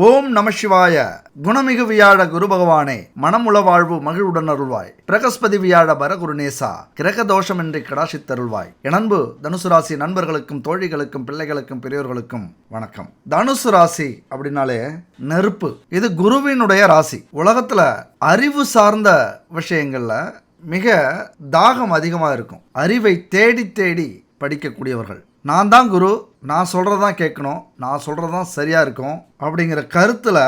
ஓம் நம சிவாய. குணமிகு வியாழ குரு பகவானே, மனமுள வாழ்வு மகிழ்வுடன் அருள்வாய். பிரகஸ்பதி வியாழ பரகுருநேசா, கிரக தோஷமின்றி கடாசித்தருள்வாய். எனன்பு தனுசு ராசி நண்பர்களுக்கும் தோழிகளுக்கும் பிள்ளைகளுக்கும் பெரியோர்களுக்கும் வணக்கம். தனுசு ராசி அப்படின்னாலே நெருப்பு. இது குருவினுடைய ராசி. உலகத்துல அறிவு சார்ந்த விஷயங்கள்ல மிக தாகம் அதிகமாக இருக்கும். அறிவை தேடி தேடி படிக்கக்கூடியவர்கள். நான் தான் குரு, நான் சொல்கிறதான் கேட்கணும், நான் சொல்கிறதான் சரியாக இருக்கும் அப்படிங்கிற கருத்தில்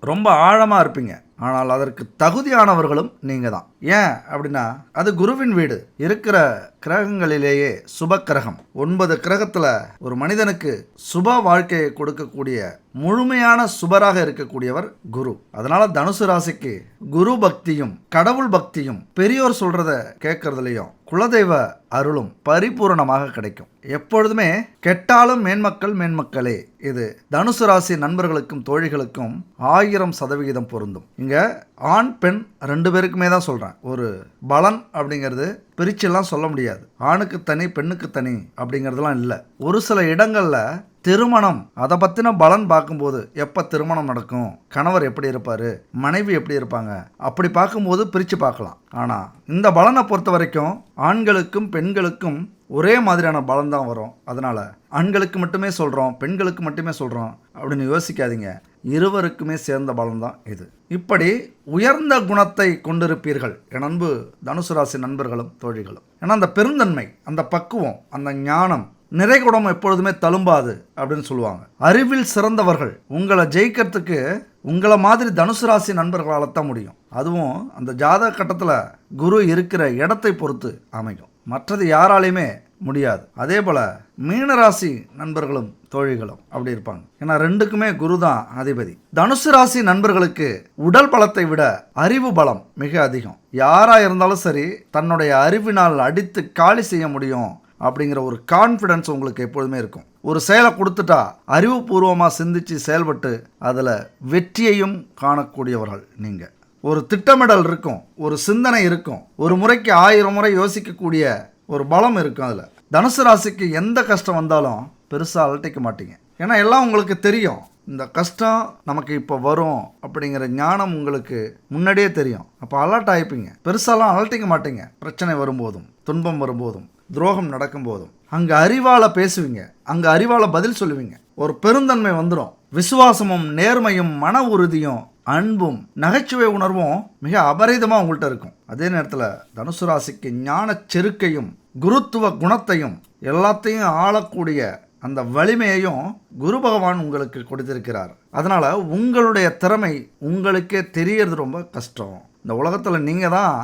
ரொம்ப ஆழமாக இருப்பீங்க. ஆனால் அதற்கு தகுதியானவர்களும் நீங்கள் தான். ஏன் அப்படின்னா அது குருவின் வீடு. இருக்கிற கிரகங்களிலேயே சுப கிரகம். 9 கிரகத்தில் ஒரு மனிதனுக்கு சுப வாழ்க்கையை கொடுக்கக்கூடிய முழுமையான சுபராக இருக்கக்கூடியவர் குரு. அதனால தனுசு ராசிக்கு குரு பக்தியும் கடவுள் பக்தியும் பெரியோர் சொல்றத கேட்கறதுலையும் குலதெய்வ அருளும் பரிபூரணமாக கிடைக்கும். எப்பொழுதுமே கெட்டாலும் மேன்மக்களே. இது தனுசு ராசி நண்பர்களுக்கும் தோழிகளுக்கும் 1000% பொருந்தும். இங்க ஆண் பெண் 2 பேருக்குமே தான் சொல்றேன். ஒரு பலன் அப்படிங்கிறது பிரிச்செல்லாம் சொல்ல முடியாது. ஆணுக்கு தனி பெண்ணுக்கு தனி அப்படிங்கிறதுலாம் இல்லை. ஒரு சில இடங்கள்ல திருமணம் அதை பற்றின பலன் பார்க்கும்போது எப்போ திருமணம் நடக்கும், கணவர் எப்படி இருப்பார், மனைவி எப்படி இருப்பாங்க, அப்படி பார்க்கும்போது பிரித்து பார்க்கலாம். ஆனால் இந்த பலனை பொறுத்த வரைக்கும் ஆண்களுக்கும் பெண்களுக்கும் ஒரே மாதிரியான பலன் தான் வரும். அதனால் ஆண்களுக்கு மட்டுமே சொல்கிறோம், பெண்களுக்கு மட்டுமே சொல்கிறோம் அப்படின்னு யோசிக்காதீங்க. இருவருக்குமே சேர்ந்த பலன் தான் இது. இப்படி உயர்ந்த குணத்தை கொண்டிருப்பீர்கள் என் அன்பு தனுசு ராசி நண்பர்களும் தோழிகளும். ஏன்னா அந்த பெருந்தன்மை, அந்த பக்குவம், அந்த ஞானம், நிறைகுடம் எப்பொழுதுமே தழும்பாது அப்படின்னு சொல்லுவாங்க. அறிவில் சிறந்தவர்கள். உங்களை ஜெயிக்கிறதுக்கு உங்களை மாதிரி தனுசு ராசி நண்பர்களால் தான் முடியும். அதுவும் அந்த ஜாதக கட்டத்தில் குரு இருக்கிற இடத்தை பொறுத்து அமையும். மற்றது யாராலையுமே முடியாது. அதே போல மீனராசி நண்பர்களும் தோழிகளும் அப்படி இருப்பாங்க. ஏன்னா 2க்குமே குரு தான் அதிபதி. தனுசு ராசி நண்பர்களுக்கு உடல் பலத்தை விட அறிவு பலம் மிக அதிகம். யாரா இருந்தாலும் சரி, தன்னுடைய அறிவினால் அடித்து காலி செய்ய முடியும் அப்படிங்கிற ஒரு கான்ஃபிடன்ஸ் உங்களுக்கு எப்பொழுதுமே இருக்கும். ஒரு செயலை கொடுத்துட்டா அறிவுபூர்வமாக சிந்திச்சு செயல்பட்டு அதில் வெற்றியையும் காணக்கூடியவர்கள் நீங்கள். ஒரு திட்டமிடல் இருக்கும், ஒரு சிந்தனை இருக்கும், ஒரு முறைக்கு 1000 முறை யோசிக்கக்கூடிய ஒரு பலம் இருக்கும். அதில் தனுசு ராசிக்கு எந்த கஷ்டம் வந்தாலும் பெருசாக அலட்டிக்க மாட்டீங்க. ஏன்னா எல்லாம் உங்களுக்கு தெரியும். இந்த கஷ்டம் நமக்கு இப்போ வரும் அப்படிங்கிற ஞானம் உங்களுக்கு முன்னாடியே தெரியும். அப்போ அலர்ட் ஆகிப்பீங்க. பெருசாலாம் அலட்டிக்க மாட்டீங்க. பிரச்சனை வரும்போதும், துன்பம் வரும்போதும், துரோகம் நடக்கும் போதும் அங்கே அறிவால பேசுவீங்க, அங்கே அறிவால பதில் சொல்லுவீங்க. ஒரு பெருந்தன்மை வந்துடும். விசுவாசமும் நேர்மையும் மன உறுதியும் அன்பும் நகைச்சுவை உணர்வும் மிக அபரிதமாக உங்கள்கிட்ட இருக்கும். அதே நேரத்தில் தனுசு ராசிக்கு ஞான செருக்கையும் குருத்துவ குணத்தையும் எல்லாத்தையும் ஆளக்கூடிய அந்த வலிமையையும் குரு பகவான் உங்களுக்கு கொடுத்திருக்கிறார். அதனால் உங்களுடைய திறமை உங்களுக்கே தெரியறது ரொம்ப கஷ்டம். இந்த உலகத்தில் நீங்கள் தான்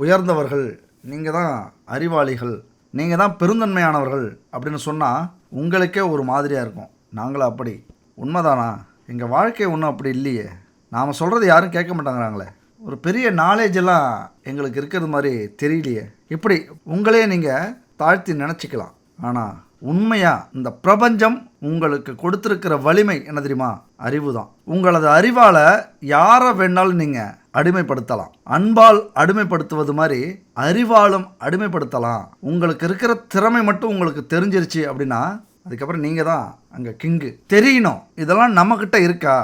உயர்ந்தவர்கள், நீங்கள் தான் அறிவாளிகள், நீங்கள் தான் பெருந்தன்மையானவர்கள் அப்படின்னு சொன்னால் உங்களுக்கே ஒரு மாதிரியாக இருக்கும். நாங்களும் அப்படி உண்மைதானா? எங்கள் வாழ்க்கை ஒன்றும் அப்படி இல்லையே, நாம் சொல்கிறது யாரும் கேட்க மாட்டாங்கிறாங்களே, ஒரு பெரிய நாலேஜ் எல்லாம் எங்களுக்கு இருக்கிறது மாதிரி தெரியலையே, இப்படி உங்களே நீங்கள் தாழ்த்தி நினச்சிக்கலாம். ஆனால் உண்மையாக இந்த பிரபஞ்சம் உங்களுக்கு கொடுத்துருக்கிற வலிமை என்ன தெரியுமா? அறிவு தான். உங்களது அறிவால் யாரை வேணாலும் நீங்கள் அடிமைப்படுத்தலாம். அன்பால் அடிமைப்படுத்துவது மாதிரி அறிவாலும் அடிமைப்படுத்தலாம். உங்களுக்கு இருக்கிற திறமை மட்டும் உங்களுக்கு தெரிஞ்சிருச்சு அப்படின்னா அதுக்கப்புறம் நீங்கள் தான் அங்கே கிங்கு. தெரியணும் இதெல்லாம் நம்மக்கிட்ட இருக்கா,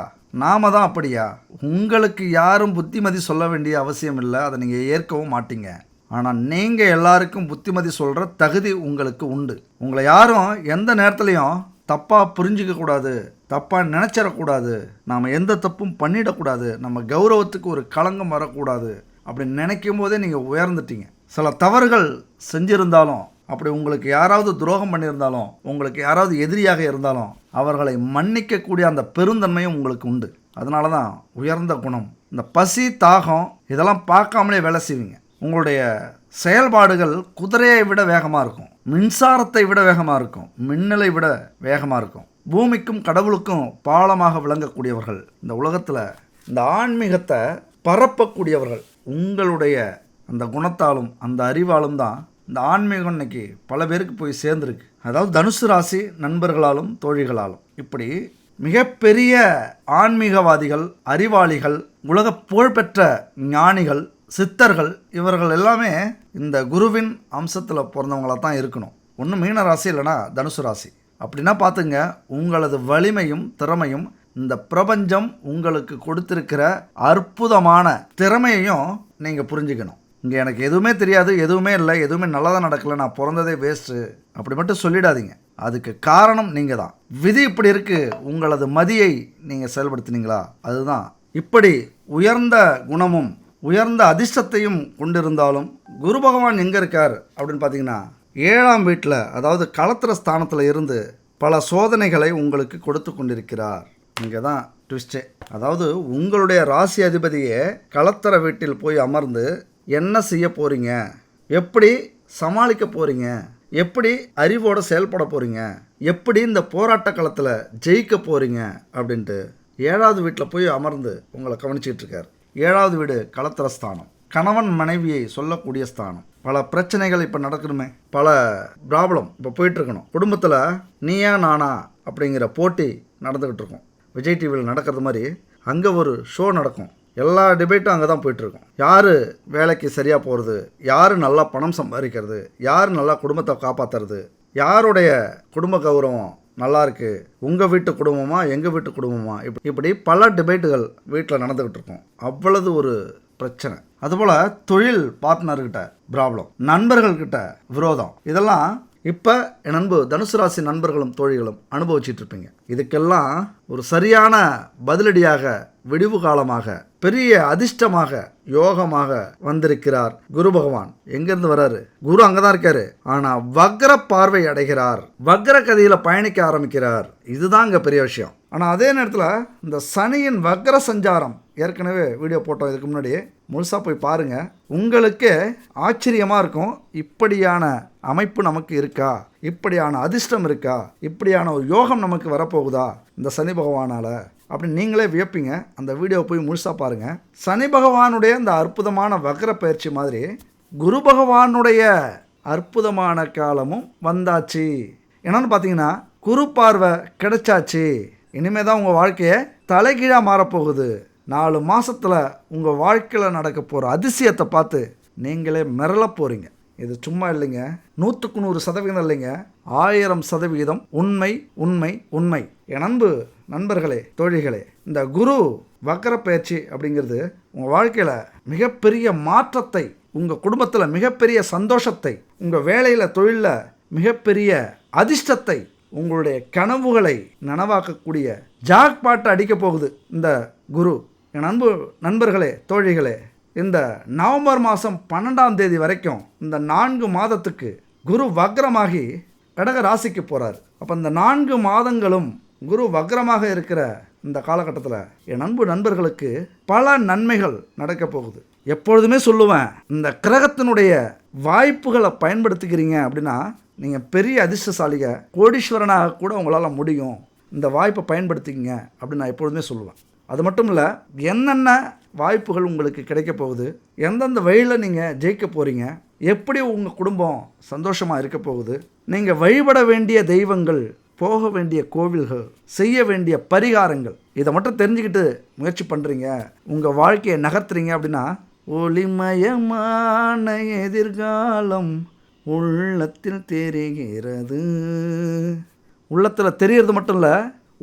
நாம தான் அப்படியா? உங்களுக்கு யாரும் புத்திமதி சொல்ல வேண்டிய அவசியம் இல்லை. அதை நீங்கள் ஏற்கவும் மாட்டீங்க. ஆனால் நீங்கள் எல்லாருக்கும் புத்திமதி சொல்கிற தகுதி உங்களுக்கு உண்டு. உங்களை யாரும் எந்த நேரத்துலையும் தப்பாக புரிஞ்சிக்கக்கூடாது, தப்பாக நினச்சிடக்கூடாது, நாம் எந்த தப்பும் பண்ணிடக்கூடாது, நம்ம கௌரவத்துக்கு ஒரு களங்கம் வரக்கூடாது அப்படின்னு நினைக்கும் போதே நீங்கள் உயர்ந்துட்டீங்க. சில தவறுகள் செஞ்சிருந்தாலும், அப்படி உங்களுக்கு யாராவது துரோகம் பண்ணியிருந்தாலும், உங்களுக்கு யாராவது எதிரியாக இருந்தாலும் அவர்களை மன்னிக்கக்கூடிய அந்த பெருந்தன்மையும் உங்களுக்கு உண்டு. அதனால தான் உயர்ந்த குணம். இந்த பசி தாகம் இதெல்லாம் பார்க்காமலே வேலை செய்வீங்க. உங்களுடைய செயல்பாடுகள் குதிரையை விட வேகமாக இருக்கும், மின்சாரத்தை விட வேகமாக இருக்கும், மின்னலை விட வேகமாக இருக்கும். பூமிக்கும் கடவுளுக்கும் பாலமாக விளங்கக்கூடியவர்கள். இந்த உலகத்தில் இந்த ஆன்மீகத்தை பரப்பக்கூடியவர்கள். உங்களுடைய அந்த குணத்தாலும் அந்த அறிவாலும் தான் இந்த ஆன்மீகம் இன்னைக்கு பல பேருக்கு போய் சேர்ந்துருக்கு. அதாவது தனுசு ராசி நண்பர்களாலும் தோழிகளாலும். இப்படி மிகப்பெரிய ஆன்மீகவாதிகள், அறிவாளிகள், உலக புகழ்பெற்ற ஞானிகள், சித்தர்கள், இவர்கள் எல்லாமே இந்த குருவின் அம்சத்தில் பிறந்தவங்களாக தான் இருக்கணும். ஒன்று மீன ராசி இல்லைனா தனுசு ராசி. அப்படின்னா பார்த்துங்க, உங்களது வலிமையும் திறமையும் இந்த பிரபஞ்சம் உங்களுக்கு கொடுத்திருக்கிற அற்புதமான திறமையையும் நீங்கள் புரிஞ்சுக்கணும். இங்கே எனக்கு எதுவுமே தெரியாது, எதுவுமே இல்லை, எதுவுமே நல்லதாக நடக்கலை, நான் பிறந்ததே வேஸ்ட்டு அப்படி மட்டும் சொல்லிடாதீங்க. அதுக்கு காரணம் நீங்கள் தான். விதி இப்படி இருக்குது, உங்களது மதியை நீங்கள் செயல்படுத்தினீங்களா? அதுதான். இப்படி உயர்ந்த குணமும் உயர்ந்த அதிர்ஷ்டத்தையும் கொண்டிருந்தாலும் குரு பகவான் எங்கே இருக்கார் அப்படின்னு பார்த்தீங்கன்னா 7ஆம் வீட்டில், அதாவது களத்திர ஸ்தானத்தில் இருந்து பல சோதனைகளை உங்களுக்கு கொடுத்து கொண்டிருக்கிறார். இங்கே தான் ட்விஸ்டே. அதாவது உங்களுடைய ராசி அதிபதியே களத்திர வீட்டில் போய் அமர்ந்து என்ன செய்ய போகிறீங்க, எப்படி சமாளிக்க போகிறீங்க, எப்படி அறிவோடு செயல்பட போகிறீங்க, எப்படி இந்த போராட்ட களத்தில் ஜெயிக்க போகிறீங்க அப்படின்ட்டு 7வது வீட்டில் போய் அமர்ந்து உங்களை கவனிச்சிட்டு இருக்கார். 7வது வீடு களத்திர ஸ்தானம், கணவன் மனைவியை சொல்லக்கூடிய ஸ்தானம். பல பிரச்சனைகள் இப்போ நடக்கணுமே, பல ப்ராப்ளம் இப்போ போயிட்டுருக்கணும். குடும்பத்தில் நீயா நானா அப்படிங்கிற போட்டி நடந்துக்கிட்டு இருக்கும். விஜய் டிவியில் நடக்கிறது மாதிரி அங்கே ஒரு ஷோ நடக்கும். எல்லா டிபேட்டும் அங்கே தான் போயிட்டுருக்கும். யார் வேலைக்கு சரியாக போகிறது, யார் நல்லா பணம் சம்பாதிக்கிறது, யார் நல்லா குடும்பத்தை காப்பாற்றுறது, யாருடைய குடும்ப கௌரவம் நல்லா இருக்குது, உங்கள் வீட்டு குடும்பமா எங்கள் வீட்டு குடும்பமா, இப்படி பல டிபேட்டுகள் வீட்டில் நடந்துக்கிட்டு இருக்கும். அவ்வளவு ஒரு பிரச்சனை. அதுபோல் தொழில் பார்ட்னர்கிட்ட ப்ராப்ளம், நண்பர்கள்கிட்ட விரோதம், இதெல்லாம் இப்போ என் அன்பு தனுசு ராசி நண்பர்களும் தோழிகளும் அனுபவிச்சுட்டு இருப்பீங்க. இதுக்கெல்லாம் ஒரு சரியான பதிலடியாக, விடிவு காலமாக, பெரிய அதிர்ஷ்டமாக, யோகமாக வந்திருக்கிறார் குரு பகவான். எங்கேருந்து வராரு? குரு அங்கே தான் இருக்காரு. ஆனால் வக்ர பார்வை அடைகிறார், வக்ர கதியில் பயணிக்க ஆரம்பிக்கிறார். இதுதான் இங்கே பெரிய விஷயம். ஆனால் அதே நேரத்தில் இந்த சனியின் வக்ர சஞ்சாரம், ஏற்கனவே வீடியோ போட்டோம் இதுக்கு முன்னாடி, முழுசாக போய் பாருங்கள். உங்களுக்கே ஆச்சரியமாக இருக்கும். இப்படியான அமைப்பு நமக்கு இருக்கா, இப்படியான அதிர்ஷ்டம் இருக்கா, இப்படியான ஒரு யோகம் நமக்கு வரப்போகுதா இந்த சனி பகவானால் அப்படின்னு நீங்களே வியப்பீங்க. அந்த வீடியோ போய் முழுசாக பாருங்கள். சனி பகவானுடைய இந்த அற்புதமான வக்ர பயிற்சி மாதிரி குரு பகவானுடைய அற்புதமான காலமும் வந்தாச்சு. என்னன்னு பார்த்தீங்கன்னா குரு பார்வை கிடைச்சாச்சு. இனிமேல் தான் உங்கள் வாழ்க்கையை தலைகீழாக மாறப்போகுது. 4 மாதத்தில் உங்கள் வாழ்க்கையில் நடக்க போகிற அதிசயத்தை பார்த்து நீங்களே மிரள போகிறீங்க. இது சும்மா இல்லைங்க, 100க்கு 100% இல்லைங்க, 1000% உண்மை உண்மை உண்மை. என் அன்பு நண்பர்களே, தோழிகளே, இந்த குரு வக்ர பயிற்சி அப்படிங்கிறது உங்கள் வாழ்க்கையில் மிகப்பெரிய மாற்றத்தை, உங்கள் குடும்பத்தில் மிகப்பெரிய சந்தோஷத்தை, உங்கள் வேலையில் தொழிலில் மிகப்பெரிய அதிர்ஷ்டத்தை, உங்களுடைய கனவுகளை நனவாக்கக்கூடிய ஜாக்பாட்டை அடிக்க போகுது இந்த குரு. என் அன்பு நண்பர்களே, தோழிகளே, இந்த நவம்பர் மாதம் 12ஆம் தேதி வரைக்கும் இந்த 4 மாதத்துக்கு குரு வக்ரமாகி கடக ராசிக்கு போகிறார். அப்போ இந்த 4 மாதங்களும் குரு வக்ரமாக இருக்கிற இந்த காலகட்டத்தில் என் அன்பு நண்பர்களுக்கு பல நன்மைகள் நடக்க போகுது. எப்பொழுதுமே சொல்லுவேன், இந்த கிரகத்தினுடைய வாய்ப்புகளை பயன்படுத்திக்கிறீங்க அப்படின்னா நீங்கள் பெரிய அதிர்ஷ்டசாலிக, கோடீஸ்வரனாக கூட உங்களால் முடியும். இந்த வாய்ப்பை பயன்படுத்திக்கிங்க அப்படின்னு நான் எப்பொழுதுமே சொல்லுவேன். அது மட்டும் இல்லை, என்னென்ன வாய்ப்புகள் உங்களுக்கு கிடைக்க போகுது, எந்தெந்த வழியில் நீங்கள் ஜெயிக்க போகிறீங்க, எப்படி உங்கள் குடும்பம் சந்தோஷமாக இருக்க போகுது, நீங்கள் வழிபட வேண்டிய தெய்வங்கள், போக வேண்டிய கோவில்கள், செய்ய வேண்டிய பரிகாரங்கள், இதை மட்டும் தெரிஞ்சுக்கிட்டு முயற்சி பண்ணுறீங்க, உங்கள் வாழ்க்கையை நகர்த்துறீங்க அப்படின்னா ஒளிமயமான எதிர்காலம் உள்ளத்தில் தெரிகிறது. உள்ளத்தில் தெரியறது மட்டும் இல்லை,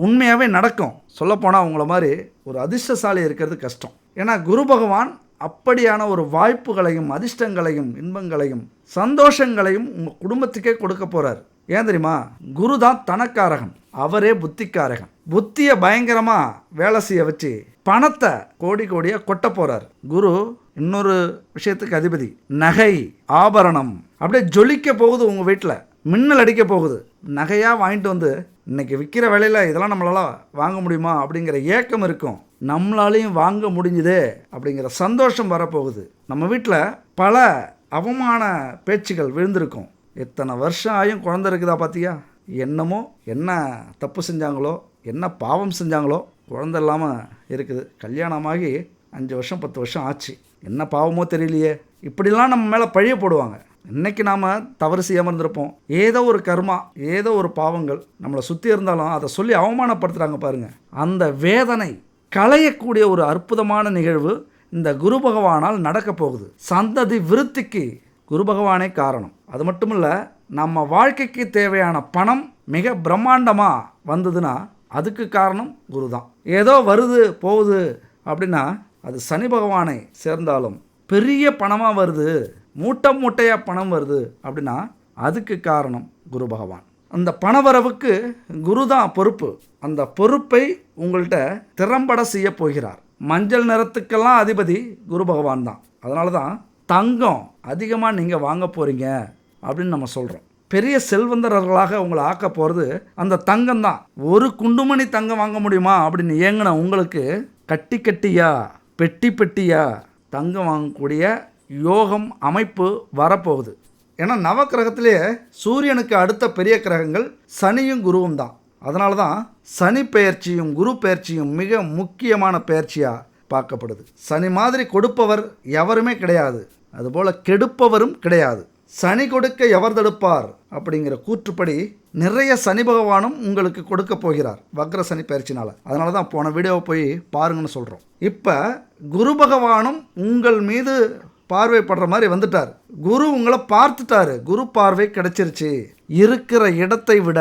உண்மையாகவே நடக்கும். சொல்லப்போனால் உங்களை மாதிரி ஒரு அதிர்ஷ்டசாலி இருக்கிறது கஷ்டம். ஏன்னா குரு பகவான் அப்படியான ஒரு வாய்ப்புகளையும் அதிர்ஷ்டங்களையும் இன்பங்களையும் சந்தோஷங்களையும் உங்கள் குடும்பத்துக்கே கொடுக்க போகிறார். ஏன் தெரியுமா? குரு தான் தனக்காரகன், அவரே புத்திக்காரகன். புத்தியை பயங்கரமாக வேலை செய்ய வச்சு பணத்தை கோடி கோடியாக கொட்ட போகிறார். குரு இன்னொரு விஷயத்துக்கு அதிபதி. நகை ஆபரணம் அப்படியே ஜொலிக்க போகுது, உங்கள் வீட்டில் மின்னல் அடிக்க போகுது. நகையாக வாங்கிட்டு வந்து இன்றைக்கி விற்கிற விலையில் இதெல்லாம் நம்மளால் வாங்க முடியுமா அப்படிங்கிற ஏக்கம் இருக்கும். நம்மளாலையும் வாங்க முடிஞ்சுதே அப்படிங்கிற சந்தோஷம் வரப்போகுது. நம்ம வீட்டில் பல அவமான பேச்சுகள் விழுந்திருக்கும். எத்தனை வருஷம் ஆயும் குழந்தை இருக்குதா பார்த்தியா, என்னமோ என்ன தப்பு செஞ்சாங்களோ, என்ன பாவம் செஞ்சாங்களோ, குழந்தை இல்லாமல் இருக்குது. கல்யாணமாகி 5 வருஷம் 10 வருஷம் ஆச்சு, என்ன பாவமோ தெரியலையே, இப்படிலாம் நம்ம மேலே பழிய போடுவாங்க. இன்றைக்கி நாம் தவறு செய்யாமல் இருந்திருப்போம். ஏதோ ஒரு கர்மா, ஏதோ ஒரு பாவங்கள் நம்மளை சுற்றி இருந்தாலும் அதை சொல்லி அவமானப்படுத்துகிறாங்க பாருங்கள். அந்த வேதனை களையக்கூடிய ஒரு அற்புதமான நிகழ்வு இந்த குரு பகவானால் நடக்க போகுது. சந்ததி விருத்திக்கு குரு பகவானே காரணம். அது மட்டும் இல்லை, நம்ம வாழ்க்கைக்கு தேவையான பணம் மிக பிரம்மாண்டமாக வந்ததுன்னா அதுக்கு காரணம் குரு தான். ஏதோ வருது போகுது அப்படின்னா அது சனி பகவானை சேர்ந்தாலும், பெரிய பணமாக வருது, மூட்டை மூட்டையாக பணம் வருது அப்படின்னா அதுக்கு காரணம் குரு பகவான். அந்த பணவரவுக்கு குரு தான் பொறுப்பு. அந்த பொறுப்பை உங்கள்கிட்ட திறம்பட செய்ய போகிறார். மஞ்சள் நிறத்துக்கெல்லாம் அதிபதி குரு பகவான் தான். அதனால தான் தங்கம் அதிகமாக நீங்கள் வாங்க போகிறீங்க அப்படின்னு நம்ம சொல்கிறோம். பெரிய செல்வந்தர்களாக உங்களை ஆக்க போகிறது அந்த தங்கம் தான். ஒரு குண்டுமணி தங்கம் வாங்க முடியுமா அப்படின்னு ஏங்கின உங்களுக்கு கட்டி கட்டியா பெட்டி பெட்டியா தங்கம் வாங்கக்கூடிய யோகம் அமைப்பு வரப்போகுது. ஏன்னா நவக்கிரகத்திலே சூரியனுக்கு அடுத்த பெரிய கிரகங்கள் சனியும் குருவும் தான். அதனால தான் சனி பெயர்ச்சியும் குரு பெயர்ச்சியும் மிக முக்கியமான பெயர்ச்சியாக பார்க்கப்படுது. சனி மாதிரி கொடுப்பவர் எவருமே கிடையாது, அதுபோல் கெடுப்பவரும் கிடையாது. சனி கொடுக்க எவர் தடுப்பார் அப்படிங்கிற கூற்றுப்படி நிறைய சனி பகவானும் உங்களுக்கு கொடுக்க போகிறார் வக்ர சனி பயிற்சினால். அதனால தான் போன வீடியோவை போய் பாருங்கன்னு சொல்கிறோம். இப்போ குரு பகவானும் உங்கள் மீது பார்வைப்படுற மாதிரி வந்துட்டார். குரு உங்களை பார்த்துட்டாரு, குரு பார்வை கிடைச்சிருச்சு. இருக்கிற இடத்தை விட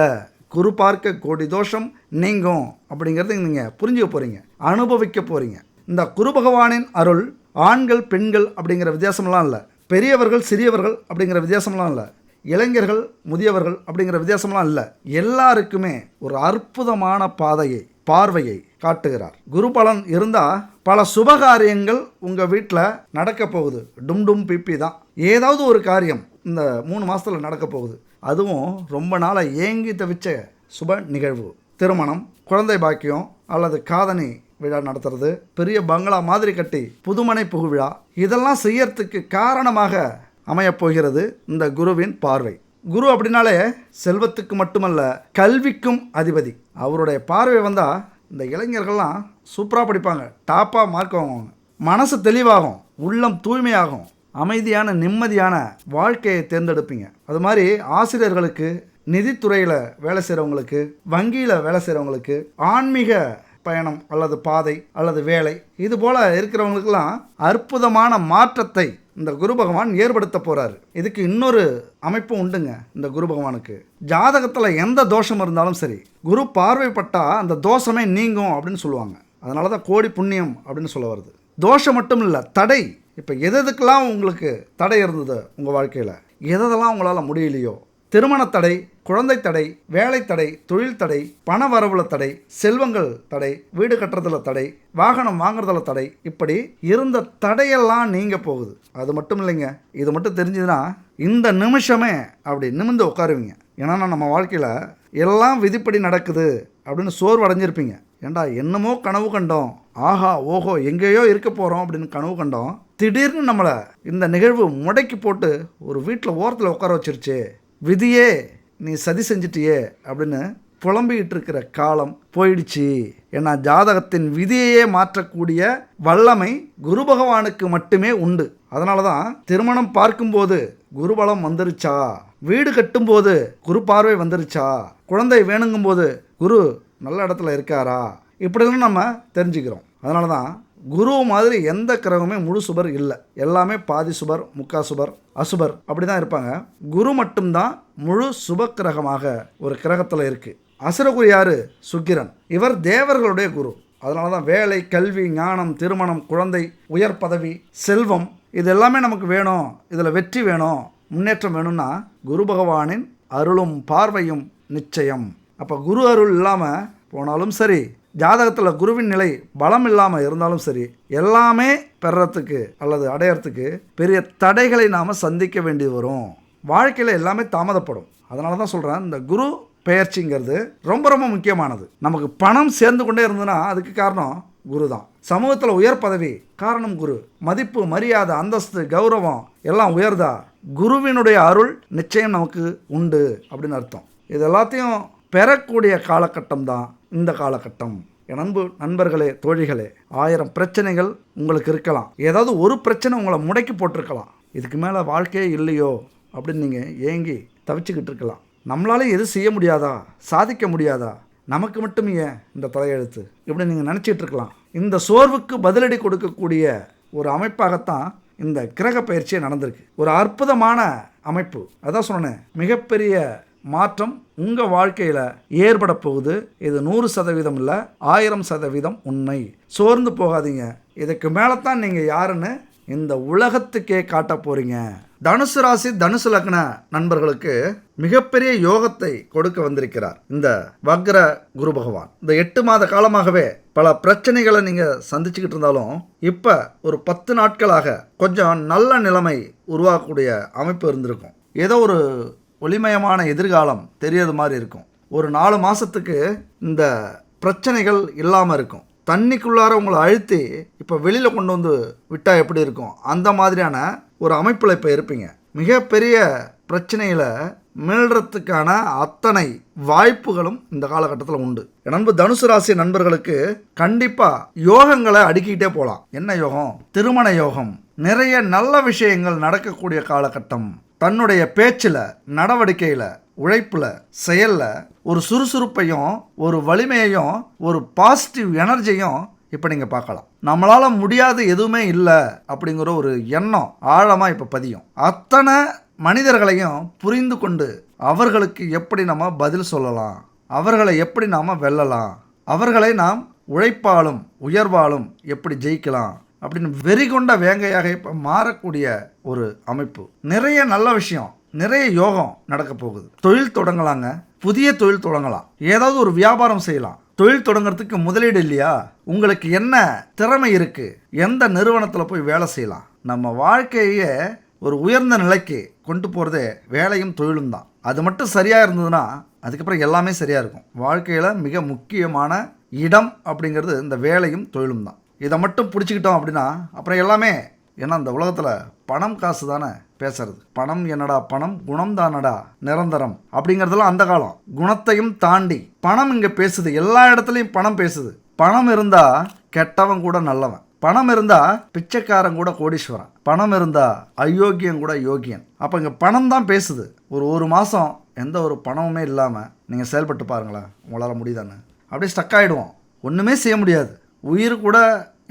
குரு பார்க்க கோடி தோஷம் நீங்கும் அப்படிங்கிறது நீங்கள் புரிஞ்சுக்க போகிறீங்க, அனுபவிக்க போகிறீங்க. இந்த குரு பகவானின் அருள் ஆண்கள் பெண்கள் அப்படிங்கிற வித்தியாசம்லாம் இல்லை, பெரியவர்கள் சிறியவர்கள் அப்படிங்கிற வித்தியாசம்லாம் இல்லை, இளைஞர்கள் முதியவர்கள் அப்படிங்கிற வித்தியாசம்லாம் இல்லை. எல்லாருக்குமே ஒரு அற்புதமான பாதையை பார்வையை காட்டுகிறார். குரு பலன் இருந்தால் பல சுபகாரியங்கள் உங்கள் வீட்டில் நடக்க போகுது. டும் பிபி தான். ஏதாவது ஒரு காரியம் இந்த 3 மாதத்தில் நடக்க போகுது. அதுவும் ரொம்ப நாளாக ஏங்கி தவிச்ச சுப நிகழ்வு, திருமணம், குழந்தை பாக்கியம் அல்லது காதணி விழா நடத்துறது, பெரிய பங்களா மாதிரி கட்டி புதுமனை புகு விழா, இதெல்லாம் செய்யறதுக்கு காரணமாக அமையப்போகிறது இந்த குருவின் பார்வை. குரு அப்படின்னாலே செல்வத்துக்கு மட்டுமல்ல கல்விக்கும் அதிபதி. அவருடைய பார்வை வந்தால் இந்த இளைஞர்கள்லாம் சூப்பராக படிப்பாங்க, டாப்பாக மார்க் வாங்குவாங்க, மனசு தெளிவாகும், உள்ளம் தூய்மையாகும், அமைதியான நிம்மதியான வாழ்க்கையை தேர்ந்தெடுப்பீங்க. அது மாதிரி ஆசிரியர்களுக்கு, நிதித்துறையில் வேலை செய்கிறவங்களுக்கு, வங்கியில் வேலை செய்கிறவங்களுக்கு, ஆன்மீக பயணம் அல்லது பாதை அல்லது வேலை இது போல் இருக்கிறவங்களுக்கெல்லாம் அற்புதமான மாற்றத்தை இந்த குரு பகவான் ஏற்படுத்த போகிறாரு. இதுக்கு இன்னொரு அமைப்பு உண்டுங்க. இந்த குரு பகவானுக்கு ஜாதகத்தில் எந்த தோஷம் இருந்தாலும் சரி, குரு பார்வைப்பட்டால் அந்த தோஷமே நீங்கும் அப்படின்னு சொல்லுவாங்க. அதனால தான் கோடி புண்ணியம் அப்படின்னு சொல்ல வருது. தோஷம் மட்டும் இல்லை, தடை. இப்போ எதுக்கெல்லாம் உங்களுக்கு தடை இருந்தது உங்கள் வாழ்க்கையில், எதெல்லாம் உங்களால் முடியலையோ, திருமண தடை, குழந்தை தடை, வேலை தடை, தொழில் தடை, பண வரவுல தடை, செல்வங்கள் தடை, வீடு கட்டுறதுல தடை, வாகனம் வாங்குறதுல தடை, இப்படி இருந்த தடையெல்லாம் நீங்க போகுது. அது மட்டும் இல்லைங்க, இது மட்டும் தெரிஞ்சதுன்னா இந்த நிமிஷமே அப்படி நிமிர்ந்து உட்காருவீங்க. ஏன்னா நம்ம வாழ்க்கையில் எல்லாம் விதிப்படி நடக்குது அப்படின்னு சோர்வு அடைஞ்சிருப்பீங்க. ஏண்டா என்னமோ கனவு கண்டோம், ஆஹா ஓஹோ எங்கேயோ இருக்க போகிறோம் அப்படின்னு கனவு கண்டோம். திடீர்னு நம்மளை இந்த நிகழ்வு முடக்கி போட்டு ஒரு வீட்டில் ஓரத்தில் உட்கார வச்சிருச்சு. விதியே நீ சதி செஞ்சிட்டியே அப்படின்னு புலம்பிக்கிட்டு இருக்கிற காலம் போயிடுச்சு. ஏன்னா ஜாதகத்தின் விதியையே மாற்றக்கூடிய வல்லமை குரு பகவானுக்கு மட்டுமே உண்டு. அதனால தான் திருமணம் பார்க்கும்போது குருபலம் வந்துருச்சா, வீடு கட்டும்போது குரு பார்வை வந்துருச்சா, குழந்தை வேணுங்கும்போது குரு நல்ல இடத்துல இருக்காரா, இப்படிலாம் நம்ம தெரிஞ்சுக்கிறோம். அதனால தான் குரு மாதிரி எந்த கிரகமே முழு சுபர் இல்லை. எல்லாமே பாதி சுபர், முக்கா சுபர், அசுபர் அப்படி தான் இருப்பாங்க. குரு மட்டும்தான் முழு சுப கிரகமாக ஒரு கிரகத்தில் இருக்குது. அசுரகுரு யாரு? சுக்கிரன். இவர் தேவர்களுடைய குரு. அதனால தான் வேலை, கல்வி, ஞானம், திருமணம், குழந்தை, உயர் பதவி, செல்வம் இது எல்லாமே நமக்கு வேணும், இதில் வெற்றி வேணும், முன்னேற்றம் வேணும்னா குரு பகவானின் அருளும் பார்வையும் நிச்சயம். அப்போ குரு அருள் இல்லாமல் போனாலும் சரி, ஜாதகத்தில் குருவின் நிலை பலம் இல்லாமல் இருந்தாலும் சரி, எல்லாமே பெறத்துக்கு அல்லது அடையறதுக்கு பெரிய தடைகளை நாம் சந்திக்க வேண்டி வரும். வாழ்க்கையில் எல்லாமே தாமதப்படும். அதனால தான் சொல்கிறேன், இந்த குரு பெயர்ச்சிங்கிறது ரொம்ப ரொம்ப முக்கியமானது. நமக்கு பணம் சேர்ந்து கொண்டே இருந்ததுன்னா அதுக்கு காரணம் குரு தான். சமூகத்தில் உயர் பதவி காரணம் குரு. மதிப்பு, மரியாதை, அந்தஸ்து, கௌரவம் எல்லாம் உயர்தா குருவினுடைய அருள் நிச்சயம் நமக்கு உண்டு அப்படின்னு அர்த்தம். இது எல்லாத்தையும் பெறக்கூடிய காலகட்டம் தான் இந்த காலகட்டம். என் அன்பு நண்பர்களே, தோழிகளே, 1000 பிரச்சனைகள் உங்களுக்கு இருக்கலாம். ஏதாவது ஒரு பிரச்சனை உங்களை முடக்கி போட்டிருக்கலாம். இதுக்கு மேலே வாழ்க்கையே இல்லையோ அப்படின்னு நீங்கள் ஏங்கி தவிச்சுக்கிட்டு இருக்கலாம். நம்மளால எது செய்ய முடியாதா, சாதிக்க முடியாதா, நமக்கு மட்டும் ஏன் இந்த தலையெழுத்து இப்படி நீங்கள் நினச்சிட்டு இருக்கலாம். இந்த சோர்வுக்கு பதிலடி கொடுக்கக்கூடிய ஒரு அமைப்பாகத்தான் இந்த கிரக பயிற்சியே நடந்திருக்கு. ஒரு அற்புதமான அமைப்பு. அதான் சொன்னேன், மிகப்பெரிய மாற்றம் உங்கள் வாழ்க்கையில் ஏற்பட போகுது. இது 100% இல்லை, 1000% உண்மை. சோர்ந்து போகாதீங்க. இதுக்கு மேலே தான் நீங்கள் யாருன்னு இந்த உலகத்துக்கே காட்ட போகிறீங்க. தனுசு ராசி தனுசு லக்ன நண்பர்களுக்கு மிகப்பெரிய யோகத்தை கொடுக்க வந்திருக்கிறார் இந்த வக்ர குரு பகவான். இந்த 8 மாத காலமாகவே பல பிரச்சனைகளை நீங்கள் சந்திச்சுக்கிட்டு இருந்தாலும் இப்போ ஒரு 10 நாட்களாக கொஞ்சம் நல்ல நிலைமை உருவாக்கக்கூடிய அமைப்பு இருந்திருக்கும். ஏதோ ஒரு ஒளிமயமான எதிர்காலம் தெரியறது மாதிரி இருக்கும். ஒரு 4 மாதத்துக்கு இந்த பிரச்சனைகள் இல்லாமல் இருக்கும். தண்ணிக்குள்ளார உங்களை அழுத்தி இப்போ வெளியில் கொண்டு வந்து விட்டால் எப்படி இருக்கும், அந்த மாதிரியான ஒரு அமைப்பில் இப்போ இருப்பீங்க. மிகப்பெரிய பிரச்சனையில் மீள்றதுக்கான அத்தனை வாய்ப்புகளும் இந்த காலகட்டத்தில் உண்டு. நண்பு தனுசு ராசி நண்பர்களுக்கு கண்டிப்பாக யோகங்களை அடுக்கிக்கிட்டே போகலாம். என்ன யோகம்? திருமண யோகம். நிறைய நல்ல விஷயங்கள் நடக்கக்கூடிய காலகட்டம். தன்னுடைய பேச்சில், நடவடிக்கையில், உழைப்பில், செயலில் ஒரு சுறுசுறுப்பையும் ஒரு வலிமையையும் ஒரு பாசிட்டிவ் எனர்ஜியும் இப்போ நீங்கள் பார்க்கலாம். நம்மளால் முடியாது எதுவுமே இல்லை அப்படிங்கிற ஒரு எண்ணம் ஆழமாக இப்போ பதியும். அத்தனை மனிதர்களையும் புரிந்து கொண்டு அவர்களுக்கு எப்படி நம்ம பதில் சொல்லலாம், அவர்களை எப்படி நாம் வெல்லலாம், அவர்களை நாம் உழைப்பாலும் உயர்வாலும் எப்படி ஜெயிக்கலாம் அப்படின்னு வெறி கொண்ட வேங்கையாக இப்போ மாறக்கூடிய ஒரு அமைப்பு. நிறைய நல்ல விஷயம், நிறைய யோகம் நடக்க போகுது. தொழில் தொடங்கலாங்க, புதிய தொழில் தொடங்கலாம், ஏதாவது ஒரு வியாபாரம் செய்யலாம். தொழில் தொடங்குறதுக்கு முதலீடு இல்லையா? உங்களுக்கு என்ன திறமை இருக்குது, எந்த நிறுவனத்தில் போய் வேலை செய்யலாம். நம்ம வாழ்க்கையை ஒரு உயர்ந்த நிலைக்கு கொண்டு போகிறதே வேலையும் தொழிலும் தான். அது மட்டும் சரியாக இருந்ததுன்னா அதுக்கப்புறம் எல்லாமே சரியாக இருக்கும். வாழ்க்கையில் மிக முக்கியமான இடம் அப்படிங்கிறது இந்த வேலையும் தொழிலும் தான். இதை மட்டும் பிடிச்சிக்கிட்டோம் அப்படின்னா அப்புறம் எல்லாமே, ஏன்னா இந்த உலகத்தில் பணம் காசு தானே பேசுறது. பணம் என்னடா பணம், குணம் தானடா நிரந்தரம் அப்படிங்கிறதெல்லாம் அந்த காலம். குணத்தையும் தாண்டி பணம் இங்கே பேசுது. எல்லா இடத்துலையும் பணம் பேசுது. பணம் இருந்தால் கெட்டவன் கூட நல்லவன், பணம் இருந்தால் பிச்சைக்காரன் கூட கோடீஸ்வரன், பணம் இருந்தால் அயோக்கியன் கூட யோகியன். அப்போ இங்கே பணம் தான் பேசுது. ஒரு மாதம் எந்த ஒரு பணமுமே இல்லாமல் நீங்கள் செயல்பட்டு பாருங்களேன், உங்களால் முடியுதானே? அப்படியே ஸ்டக் ஆகிடுவோம், ஒன்றுமே செய்ய முடியாது. உயிர் கூட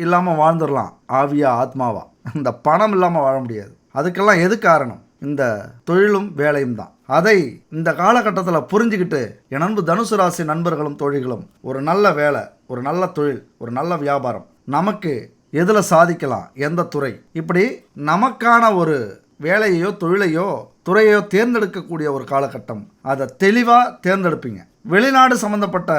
இல்லாமல் வாழ்ந்துடலாம், ஆவியா ஆத்மாவா. இந்த பணம் இல்லாமல் வாழ முடியாது. அதுக்கெல்லாம் எது காரணம்? இந்த தொழிலும் வேலையும் தான். அதை இந்த காலகட்டத்தில் புரிஞ்சுக்கிட்டு என் நண்பு தனுசு ராசி நண்பர்களும் தோழிகளும் ஒரு நல்ல வேலை, ஒரு நல்ல தொழில், ஒரு நல்ல வியாபாரம், நமக்கு எதில் சாதிக்கலாம், எந்த துறை, இப்படி நமக்கான ஒரு வேலையோ தொழிலையோ துறையோ தேர்ந்தெடுக்கக்கூடிய ஒரு காலகட்டம். அதை தெளிவாக தேர்ந்தெடுப்பீங்க. வெளிநாடு சம்மந்தப்பட்ட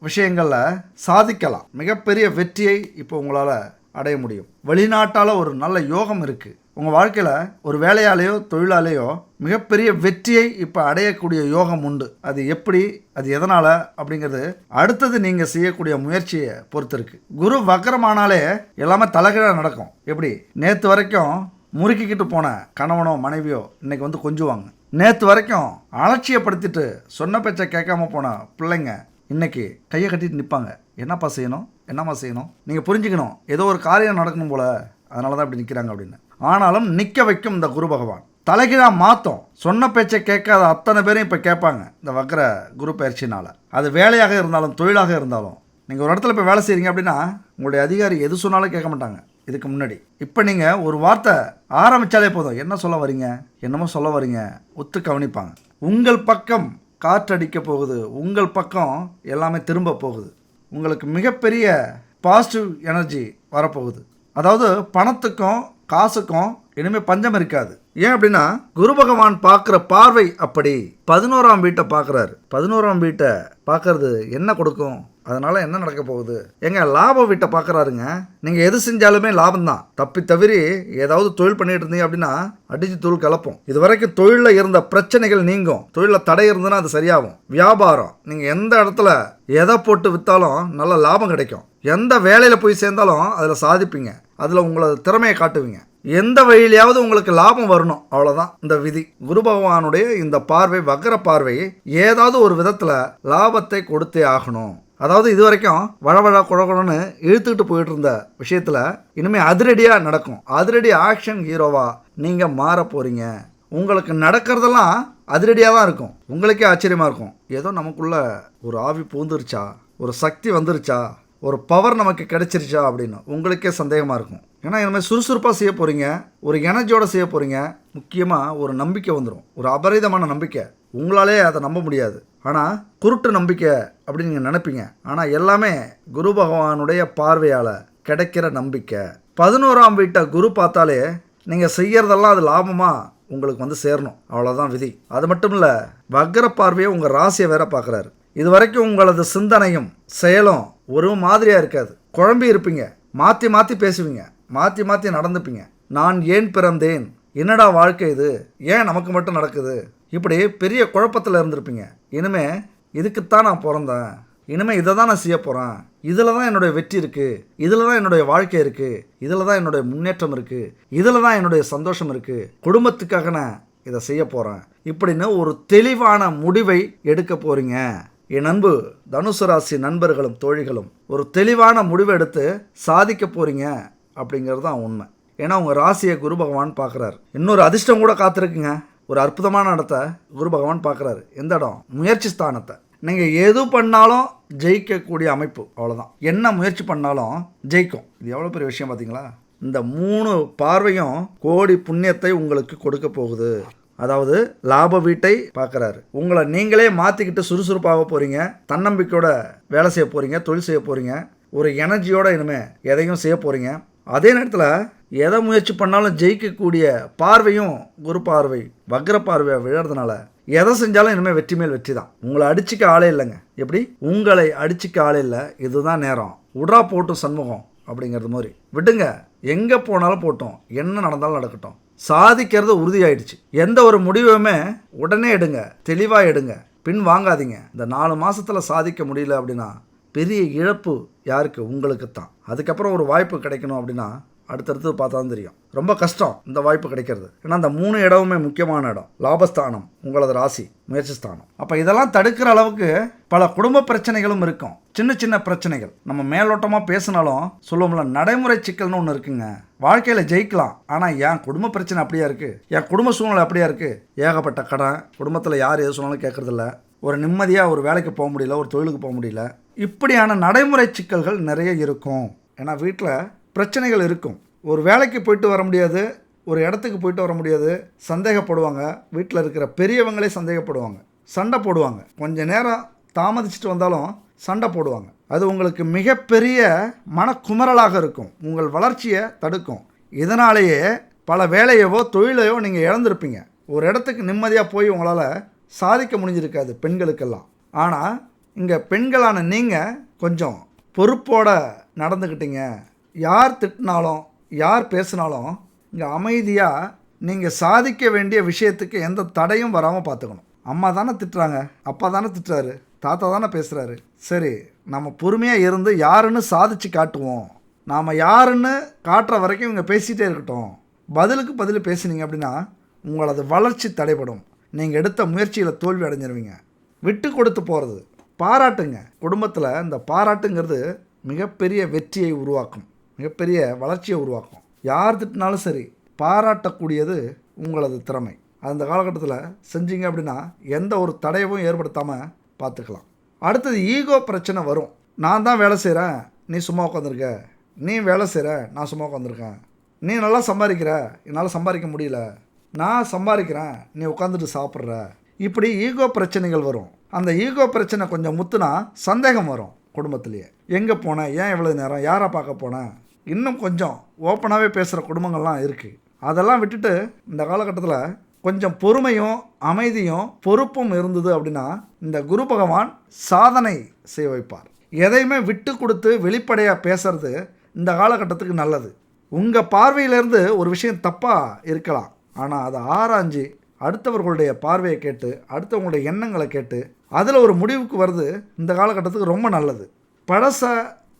விஷயங்களில் சாதிக்கலாம். மிகப்பெரிய வெற்றியை இப்போ உங்களால் அடைய முடியும். வெளிநாட்டால் ஒரு நல்ல யோகம் இருக்குது. உங்கள் வாழ்க்கையில் ஒரு வேலையாலேயோ தொழிலாலேயோ மிகப்பெரிய வெற்றியை இப்போ அடையக்கூடிய யோகம் உண்டு. அது எப்படி, அது எதனால் அப்படிங்கிறது அடுத்தது நீங்கள் செய்யக்கூடிய முயற்சியை பொறுத்து இருக்குது. குரு வக்கரமானாலே எல்லாமே தலைகீழாக நடக்கும். எப்படி? நேற்று வரைக்கும் முறுக்கிக்கிட்டு போன கணவனோ மனைவியோ இன்னைக்கு வந்து கொஞ்சுவாங்க. நேற்று வரைக்கும் அலட்சியப்படுத்திட்டு சொன்ன பேச்சை கேட்காம போன பிள்ளைங்க இன்னைக்கு கையை கட்டிட்டு நிற்பாங்க. என்னப்பா செய்யணும், என்னம்மா செய்யணும்? நீங்கள் புரிஞ்சுக்கணும், ஏதோ ஒரு காரியம் நடக்கணும் போல், அதனால தான் இப்படி நிற்கிறாங்க அப்படின்னு. ஆனாலும் நிற்க வைக்கும் இந்த குரு பகவான். தலைகீழாக மாற்றும். சொன்ன பேச்சை கேட்காத அத்தனை பேரையும் இப்போ கேட்பாங்க இந்த வக்ர குரு பயிற்சினால். அது வேலையாக இருந்தாலும் தொழிலாக இருந்தாலும். நீங்கள் ஒரு இடத்துல இப்போ வேலை செய்கிறீங்க அப்படின்னா உங்களுடைய அதிகாரி எது சொன்னாலும் கேட்க மாட்டாங்க. இதுக்கு முன்னாடி இப்போ நீங்கள் ஒரு வார்த்தை ஆரம்பித்தாலே போதும், என்ன சொல்ல வரீங்க, என்னமோ சொல்ல வரீங்க, ஒத்து கவனிப்பாங்க. உங்கள் பக்கம் காற்றடிக்க போகுது, உங்கள் பக்கம் எல்லாமே திரும்ப போகுது. உங்களுக்கு மிகப்பெரிய பாசிட்டிவ் எனர்ஜி வரப்போகுது. அதாவது பணத்துக்கும் காசுக்கும் இனிமேல் பஞ்சம் இருக்காது. ஏன் அப்படின்னா குரு பகவான் பார்க்குற பார்வை அப்படி. 11ஆம் வீட்டை பார்க்குறாரு. 11ஆம் வீட்டை பார்க்கறது என்ன கொடுக்கும், அதனால் என்ன நடக்க போகுது? எங்க லாப வீட்டை பார்க்குறாருங்க. நீங்கள் எது செஞ்சாலுமே லாபம்தான். தப்பி தவிரி ஏதாவது தொழில் பண்ணிட்டு இருந்தீங்க அப்படின்னா அடிச்சு தூள் கலப்போம். இது வரைக்கும் தொழிலில் இருந்த பிரச்சனைகள் நீங்கும். தொழிலில் தடை இருந்ததுன்னா அது சரியாகும். வியாபாரம், நீங்கள் எந்த இடத்துல எதை போட்டு விற்றாலும் நல்ல லாபம் கிடைக்கும். எந்த வேலையில் போய் சேர்ந்தாலும் அதில் சாதிப்பீங்க. அதில் உங்களோட திறமையை காட்டுவீங்க. எந்த வழியிலையாவது உங்களுக்கு லாபம் வரணும், அவ்வளோதான் இந்த விதி. குரு பகவானுடைய இந்த பார்வை, வக்கர பார்வை, ஏதாவது ஒரு விதத்தில் லாபத்தை கொடுத்தே ஆகணும். அதாவது இது வரைக்கும் வழவழ குழகுழன்னு இழுத்துக்கிட்டு போயிட்டு இருந்த விஷயத்தில் இனிமேல் அதிரடியாக நடக்கும். அதிரடி ஆக்ஷன் ஹீரோவாக நீங்கள் மாற போகிறீங்க. உங்களுக்கு நடக்கிறதெல்லாம் அதிரடியாக தான் இருக்கும். உங்களுக்கே ஆச்சரியமாக இருக்கும், ஏதோ நமக்குள்ள ஒரு ஆவி பூந்துருச்சா, ஒரு சக்தி வந்துருச்சா, ஒரு பவர் நமக்கு கிடைச்சிருச்சா அப்படின்னு உங்களுக்கே சந்தேகமாக இருக்கும். ஏன்னா இனிமேல் சுறுசுறுப்பாக செய்ய போகிறீங்க, ஒரு எனர்ஜியோடு செய்ய போகிறீங்க. முக்கியமாக ஒரு நம்பிக்கை வந்துடும், ஒரு அபரிதமான நம்பிக்கை. உங்களாலே அதை நம்ப முடியாது. ஆனால் குருட்டு நம்பிக்கை அப்படின்னு நீங்கள் நினைப்பீங்க. ஆனால் எல்லாமே குரு பகவானுடைய பார்வையால் கிடைக்கிற நம்பிக்கை. 11ஆம் வீட்டை குரு பார்த்தாலே நீங்கள் செய்கிறதெல்லாம் அது லாபமாக உங்களுக்கு வந்து சேரணும், அவ்வளோதான் விதி. அது மட்டும் இல்லை, வக்ர பார்வையை உங்கள் ராசியை வேற பார்க்குறாரு. இது வரைக்கும் உங்களது சிந்தனையும் செயலும் ஒரு மாதிரியாக இருக்காது. குழம்பி இருப்பீங்க, மாற்றி மாற்றி பேசுவீங்க, மாற்றி மாற்றி நடந்துப்பீங்க. நான் ஏன் பிறந்தேன், என்னடா வாழ்க்கை இது, ஏன் நமக்கு மட்டும் நடக்குது, இப்படி பெரிய குழப்பத்தில் இருந்திருப்பீங்க. இனிமே இதுக்குத்தான் நான் பிறந்தேன், இனிமேல் இதை தான் நான் செய்ய போகிறேன், இதில் தான் என்னுடைய வெற்றி இருக்குது, இதில் தான் என்னுடைய வாழ்க்கை இருக்குது, இதில் தான் என்னுடைய முன்னேற்றம் இருக்குது, இதில் தான் என்னுடைய சந்தோஷம் இருக்குது, குடும்பத்துக்காக நான் இதை செய்ய போகிறேன் இப்படின்னு ஒரு தெளிவான முடிவை எடுக்க போகிறீங்க. என் அன்பு தனுசு ராசி நண்பர்களும் தோழிகளும் ஒரு தெளிவான முடிவை எடுத்து சாதிக்க போகிறீங்க அப்படிங்கிறது தான் உண்மை. ஏன்னா உங்கள் ராசியை குரு பகவான் பார்க்குறாரு. இன்னொரு அதிர்ஷ்டம் கூட காத்திருக்குங்க. ஒரு அற்புதமான இடத்தை குரு பகவான் பார்க்குறாரு. எந்த இடம்? முயற்சி ஸ்தானத்தை. நீங்கள் எது பண்ணாலும் ஜெயிக்கக்கூடிய அமைப்பு, அவ்வளோதான். என்ன முயற்சி பண்ணாலும் ஜெயிக்கும். இது எவ்வளோ பெரிய விஷயம் பார்த்தீங்களா? இந்த 3 பார்வையும் கோடி புண்ணியத்தை உங்களுக்கு கொடுக்க போகுது. அதாவது லாப வீட்டை பார்க்குறாரு. உங்களை நீங்களே மாற்றிக்கிட்டு சுறுசுறுப்பாக போகிறீங்க, தன்னம்பிக்கையோட வேலை செய்ய போகிறீங்க, தொழில் செய்ய போகிறீங்க, ஒரு எனர்ஜியோடு இனிமேல் எதையும் செய்ய போகிறீங்க. அதே நேரத்தில் எதை முயற்சி பண்ணாலும் ஜெயிக்கக்கூடிய பார்வையும் குரு பார்வை வக்ர பார்வையை விழுறதுனால எதை செஞ்சாலும் இனிமேல் வெற்றி மேல் வெற்றி தான். உங்களை அடிச்சிக்க ஆளே இல்லைங்க. எப்படி? உங்களை அடிச்சிக்க ஆளே இல்லை, இதுதான் நேரம். உடா போட்டும் சண்முகம் அப்படிங்கிறது மாதிரி விடுங்க. எங்கே போனாலும் போட்டோம், என்ன நடந்தாலும் நடக்கட்டும். சாதிக்கிறது உறுதியாயிடுச்சு. எந்த ஒரு முடிவுமே உடனே எடுங்க, தெளிவாக எடுங்க, பின் வாங்காதீங்க. இந்த 4 மாதத்தில் சாதிக்க முடியல அப்படின்னா பெரிய இழப்பு யாருக்கு? உங்களுக்கு தான். அதுக்கப்புறம் ஒரு வாய்ப்பு கிடைக்கணும் அப்படின்னா அடுத்தடுத்து பார்த்தா தான் தெரியும். ரொம்ப கஷ்டம் இந்த வாய்ப்பு கிடைக்கிறது. ஏன்னா அந்த 3 இடமுமே முக்கியமான இடம். லாபஸ்தானம், உங்களது ராசி, முயற்சி ஸ்தானம். அப்போ இதெல்லாம் தடுக்கிற அளவுக்கு பல குடும்ப பிரச்சனைகளும் இருக்கும். சின்ன சின்ன பிரச்சனைகள் நம்ம மேலோட்டமாக பேசினாலும் சொல்லுவோம்ல, நடைமுறை சிக்கல்னு ஒன்று இருக்குங்க. வாழ்க்கையில் ஜெயிக்கலாம், ஆனால் என் குடும்ப பிரச்சனை அப்படியா இருக்குது, என் குடும்ப சூழ்நிலை அப்படியா இருக்குது, ஏகப்பட்ட கடன், குடும்பத்தில் யார் எது சொன்னாலும் கேட்குறதில்ல, ஒரு நிம்மதியாக ஒரு வேலைக்கு போக முடியல, ஒரு தொழிலுக்கு போக முடியல, இப்படியான நடைமுறை சிக்கல்கள் நிறைய இருக்கும். ஏன்னா வீட்டில் பிரச்சனைகள் இருக்கும். ஒரு வேலைக்கு போயிட்டு வர முடியாது, ஒரு இடத்துக்கு போயிட்டு வர முடியாது, சந்தேகப்படுவாங்க. வீட்டில் இருக்கிற பெரியவங்களே சந்தேகப்படுவாங்க, சண்டை போடுவாங்க. கொஞ்சம் நேரம் தாமதிச்சுட்டு வந்தாலும் சண்டை போடுவாங்க. அது உங்களுக்கு மிகப்பெரிய மனக்குமரலாக இருக்கும், உங்கள் வளர்ச்சியை தடுக்கும். இதனாலேயே பல வேலையவோ தொழிலையோ நீங்கள் இழந்திருப்பீங்க. ஒரு இடத்துக்கு நிம்மதியாக போய் உங்களால் சாதிக்க முடிஞ்சிருக்காது பெண்களுக்கெல்லாம். ஆனால் இங்கே பெண்களான நீங்கள் கொஞ்சம் பொறுப்போடு நடந்துக்கிட்டீங்க. யார் திட்டினாலும் யார் பேசினாலும் இங்கே அமைதியாக நீங்கள் சாதிக்க வேண்டிய விஷயத்துக்கு எந்த தடையும் வராமல் பார்த்துக்கணும். அம்மா தானே திட்டுறாங்க, அப்பா தானே திட்டுறாரு, தாத்தா தானே பேசுகிறாரு, சரி நம்ம பொறுமையாக இருந்து யாருன்னு சாதிச்சு காட்டுவோம். நாம் யாருன்னு காட்டுற வரைக்கும் இவங்க பேசிகிட்டே இருக்கட்டும். பதிலுக்கு பதில் பேசுனீங்க அப்படின்னா உங்களது வளர்ச்சி தடைப்படும். நீங்கள் எடுத்த முயற்சியில் தோல்வி அடைஞ்சிருவீங்க. விட்டு கொடுத்து போகிறது, பாராட்டுங்க. குடும்பத்தில் இந்த பாராட்டுங்கிறது மிகப்பெரிய வெற்றியை உருவாக்கும், மிகப்பெரிய வளர்ச்சியை உருவாக்கும். யார் திட்டினாலும் சரி, பாராட்டக்கூடியது உங்களது திறமை. அந்த காலகட்டத்தில் செஞ்சீங்க அப்படின்னா எந்த ஒரு தடையவும் ஏற்படுத்தாமல் பார்த்துக்கலாம். அடுத்தது ஈகோ பிரச்சனை வரும். நான் தான் வேலை செய்கிறேன், நீ சும்மா உட்காந்துருக்க, நீ வேலை செய்கிற, நான் சும்மா உட்காந்துருக்கேன், நீ நல்லா சம்பாதிக்கிற, என்னால் சம்பாதிக்க முடியல, நான் சம்பாதிக்கிறேன், நீ உட்காந்துட்டு சாப்பிட்ற, இப்படி ஈகோ பிரச்சனைகள் வரும். அந்த ஈகோ பிரச்சனை கொஞ்சம் முத்துனா சந்தேகம் வரும் குடும்பத்திலேயே. எங்கே போனேன், ஏன் இவ்வளோ நேரம், யாரை பார்க்க போனேன், இன்னும் கொஞ்சம் ஓப்பனாகவே பேசுகிற குடும்பங்கள்லாம் இருக்குது. அதெல்லாம் விட்டுட்டு இந்த காலகட்டத்தில் கொஞ்சம் பொறுமையும் அமைதியும் பொறுப்பும் இருந்தது அப்படின்னா இந்த குரு பகவான் சாதனை செய்ய வைப்பார். எதையுமே விட்டு கொடுத்து வெளிப்படையாக பேசுறது இந்த காலகட்டத்துக்கு நல்லது. உங்கள் பார்வையிலேருந்து ஒரு விஷயம் தப்பாக இருக்கலாம், ஆனால் அதை ஆராய்ஞ்சு அடுத்தவர்களுடைய பார்வையை கேட்டு அடுத்தவங்களுடைய எண்ணங்களை கேட்டு அதில் ஒரு முடிவுக்கு வருது இந்த காலகட்டத்துக்கு ரொம்ப நல்லது. பழச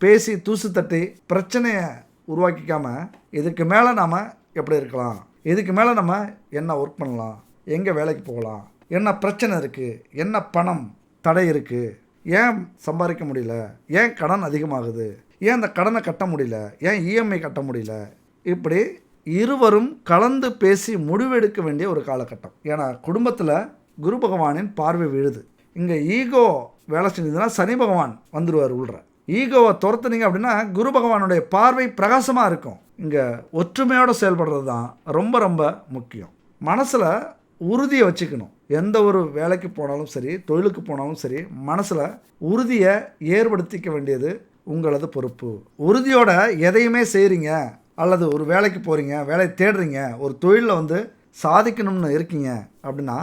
பேசி தூசு தட்டி பிரச்சனையை உருவாக்கிக்காமல் இதுக்கு மேலே நாம் எப்படி இருக்கலாம், இதுக்கு மேலே நம்ம என்ன ஒர்க் பண்ணலாம், எங்கே வேலைக்கு போகலாம், என்ன பிரச்சனை இருக்குது, என்ன பணம் தடை இருக்குது, ஏன் சம்பாதிக்க முடியல, ஏன் கடன் அதிகமாகுது, ஏன் அந்த கடனை கட்ட முடியல, ஏன் இஎம்ஐ கட்ட முடியல, இப்படி இருவரும் கலந்து பேசி முடிவெடுக்க வேண்டிய ஒரு காலகட்டம். ஏன்னா குடும்பத்தில் குரு பகவானின் பார்வை விழுது. இங்கே ஈகோ வேலை செஞ்சதுன்னா சனி பகவான் வந்துடுவார் உள்ள. ஈகோவை துரத்துனீங்க அப்படின்னா குரு பகவானுடைய பார்வை பிரகாசமாக இருக்கும். இங்கே ஒற்றுமையோடு செயல்படுறது தான் ரொம்ப ரொம்ப முக்கியம். மனசில் உறுதியை வச்சுக்கணும். எந்த ஒரு வேலைக்கு போனாலும் சரி, தொழிலுக்கு போனாலும் சரி, மனசில் உறுதியை ஏற்படுத்திக்க வேண்டியது உங்களது பொறுப்பு. உறுதியோட எதையுமே செய்கிறீங்க, அல்லது ஒரு வேலைக்கு போகிறீங்க, வேலையை தேடுறீங்க, ஒரு தொழிலில் சாதிக்கணும்னு இருக்கீங்க அப்படின்னா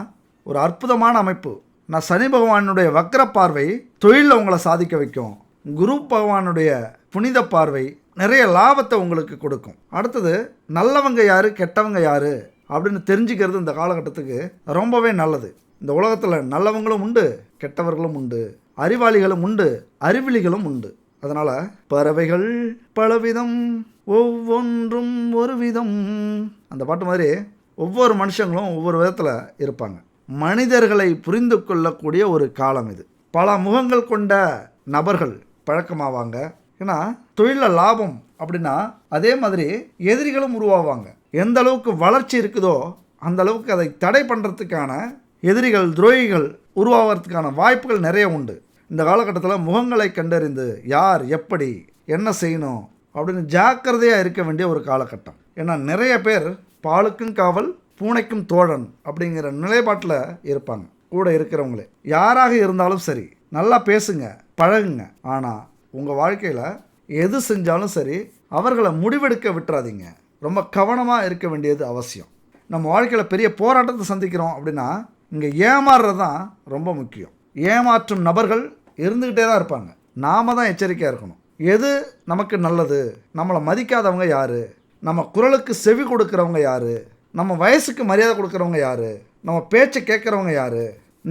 ஒரு அற்புதமான அமைப்பு. நான் சனி பகவானுடைய வக்ர பார்வை தொழிலில் உங்களை சாதிக்க வைக்கும். குரு பகவானுடைய புனித பார்வை நிறைய லாபத்தை உங்களுக்கு கொடுக்கும். அடுத்தது நல்லவங்க யார், கெட்டவங்க யார் அப்படின்னு தெரிஞ்சுக்கிறது இந்த காலகட்டத்துக்கு ரொம்பவே நல்லது. இந்த உலகத்தில் நல்லவங்களும் உண்டு, கெட்டவர்களும் உண்டு, அறிவாளிகளும் உண்டு, அறிவிலிகளும் உண்டு. அதனால் பறவைகள் பலவிதம், ஒவ்வொன்றும் ஒரு விதம், அந்த பாட்டு மாதிரி ஒவ்வொரு மனுஷங்களும் ஒவ்வொரு விதத்தில் இருப்பாங்க. மனிதர்களை புரிந்து கொள்ளக்கூடிய ஒரு காலம் இது. பல முகங்கள் கொண்ட நபர்கள் பழக்கமாவாங்க. ஏன்னா தொழிலில் லாபம் அப்படின்னா அதே மாதிரி எதிரிகளும் உருவாவாங்க. எந்த அளவுக்கு வளர்ச்சி இருக்குதோ அந்த அளவுக்கு அதை தடை பண்ணுறதுக்கான எதிரிகள், துரோகிகள் உருவாகிறதுக்கான வாய்ப்புகள் நிறைய உண்டு. இந்த காலகட்டத்தில் முகங்களை கண்டறிந்து யார் எப்படி என்ன செய்யணும் அப்படின்னு ஜாக்கிரதையாக இருக்க வேண்டிய ஒரு காலகட்டம். ஏன்னா நிறைய பேர் பாலுக்கும் காவல் பூனைக்கும் தோழன் அப்படிங்கிற நிலைப்பாட்டில் இருப்பாங்க. கூட இருக்கிறவங்களே யாராக இருந்தாலும் சரி, நல்லா பேசுங்க, பழகுங்க. ஆனால் உங்கள் வாழ்க்கையில் எது செஞ்சாலும் சரி அவர்களை முடிவெடுக்க விட்டுறாதீங்க. ரொம்ப கவனமாக இருக்க வேண்டியது அவசியம். நம்ம வாழ்க்கையில் பெரிய போராட்டத்தை சந்திக்கிறோம் அப்படின்னா இங்கே ஏமாறுறது தான் ரொம்ப முக்கியம். ஏமாற்றும் நபர்கள் இருந்துக்கிட்டே தான் இருப்பாங்க. நாம் தான் எச்சரிக்கையாக இருக்கணும். எது நமக்கு நல்லது, நம்மளை மதிக்காதவங்க யார், நம்ம குரலுக்கு செவி கொடுக்குறவங்க யார், நம்ம வயசுக்கு மரியாதை கொடுக்குறவங்க யார், நம்ம பேச்சை கேட்குறவங்க யார்,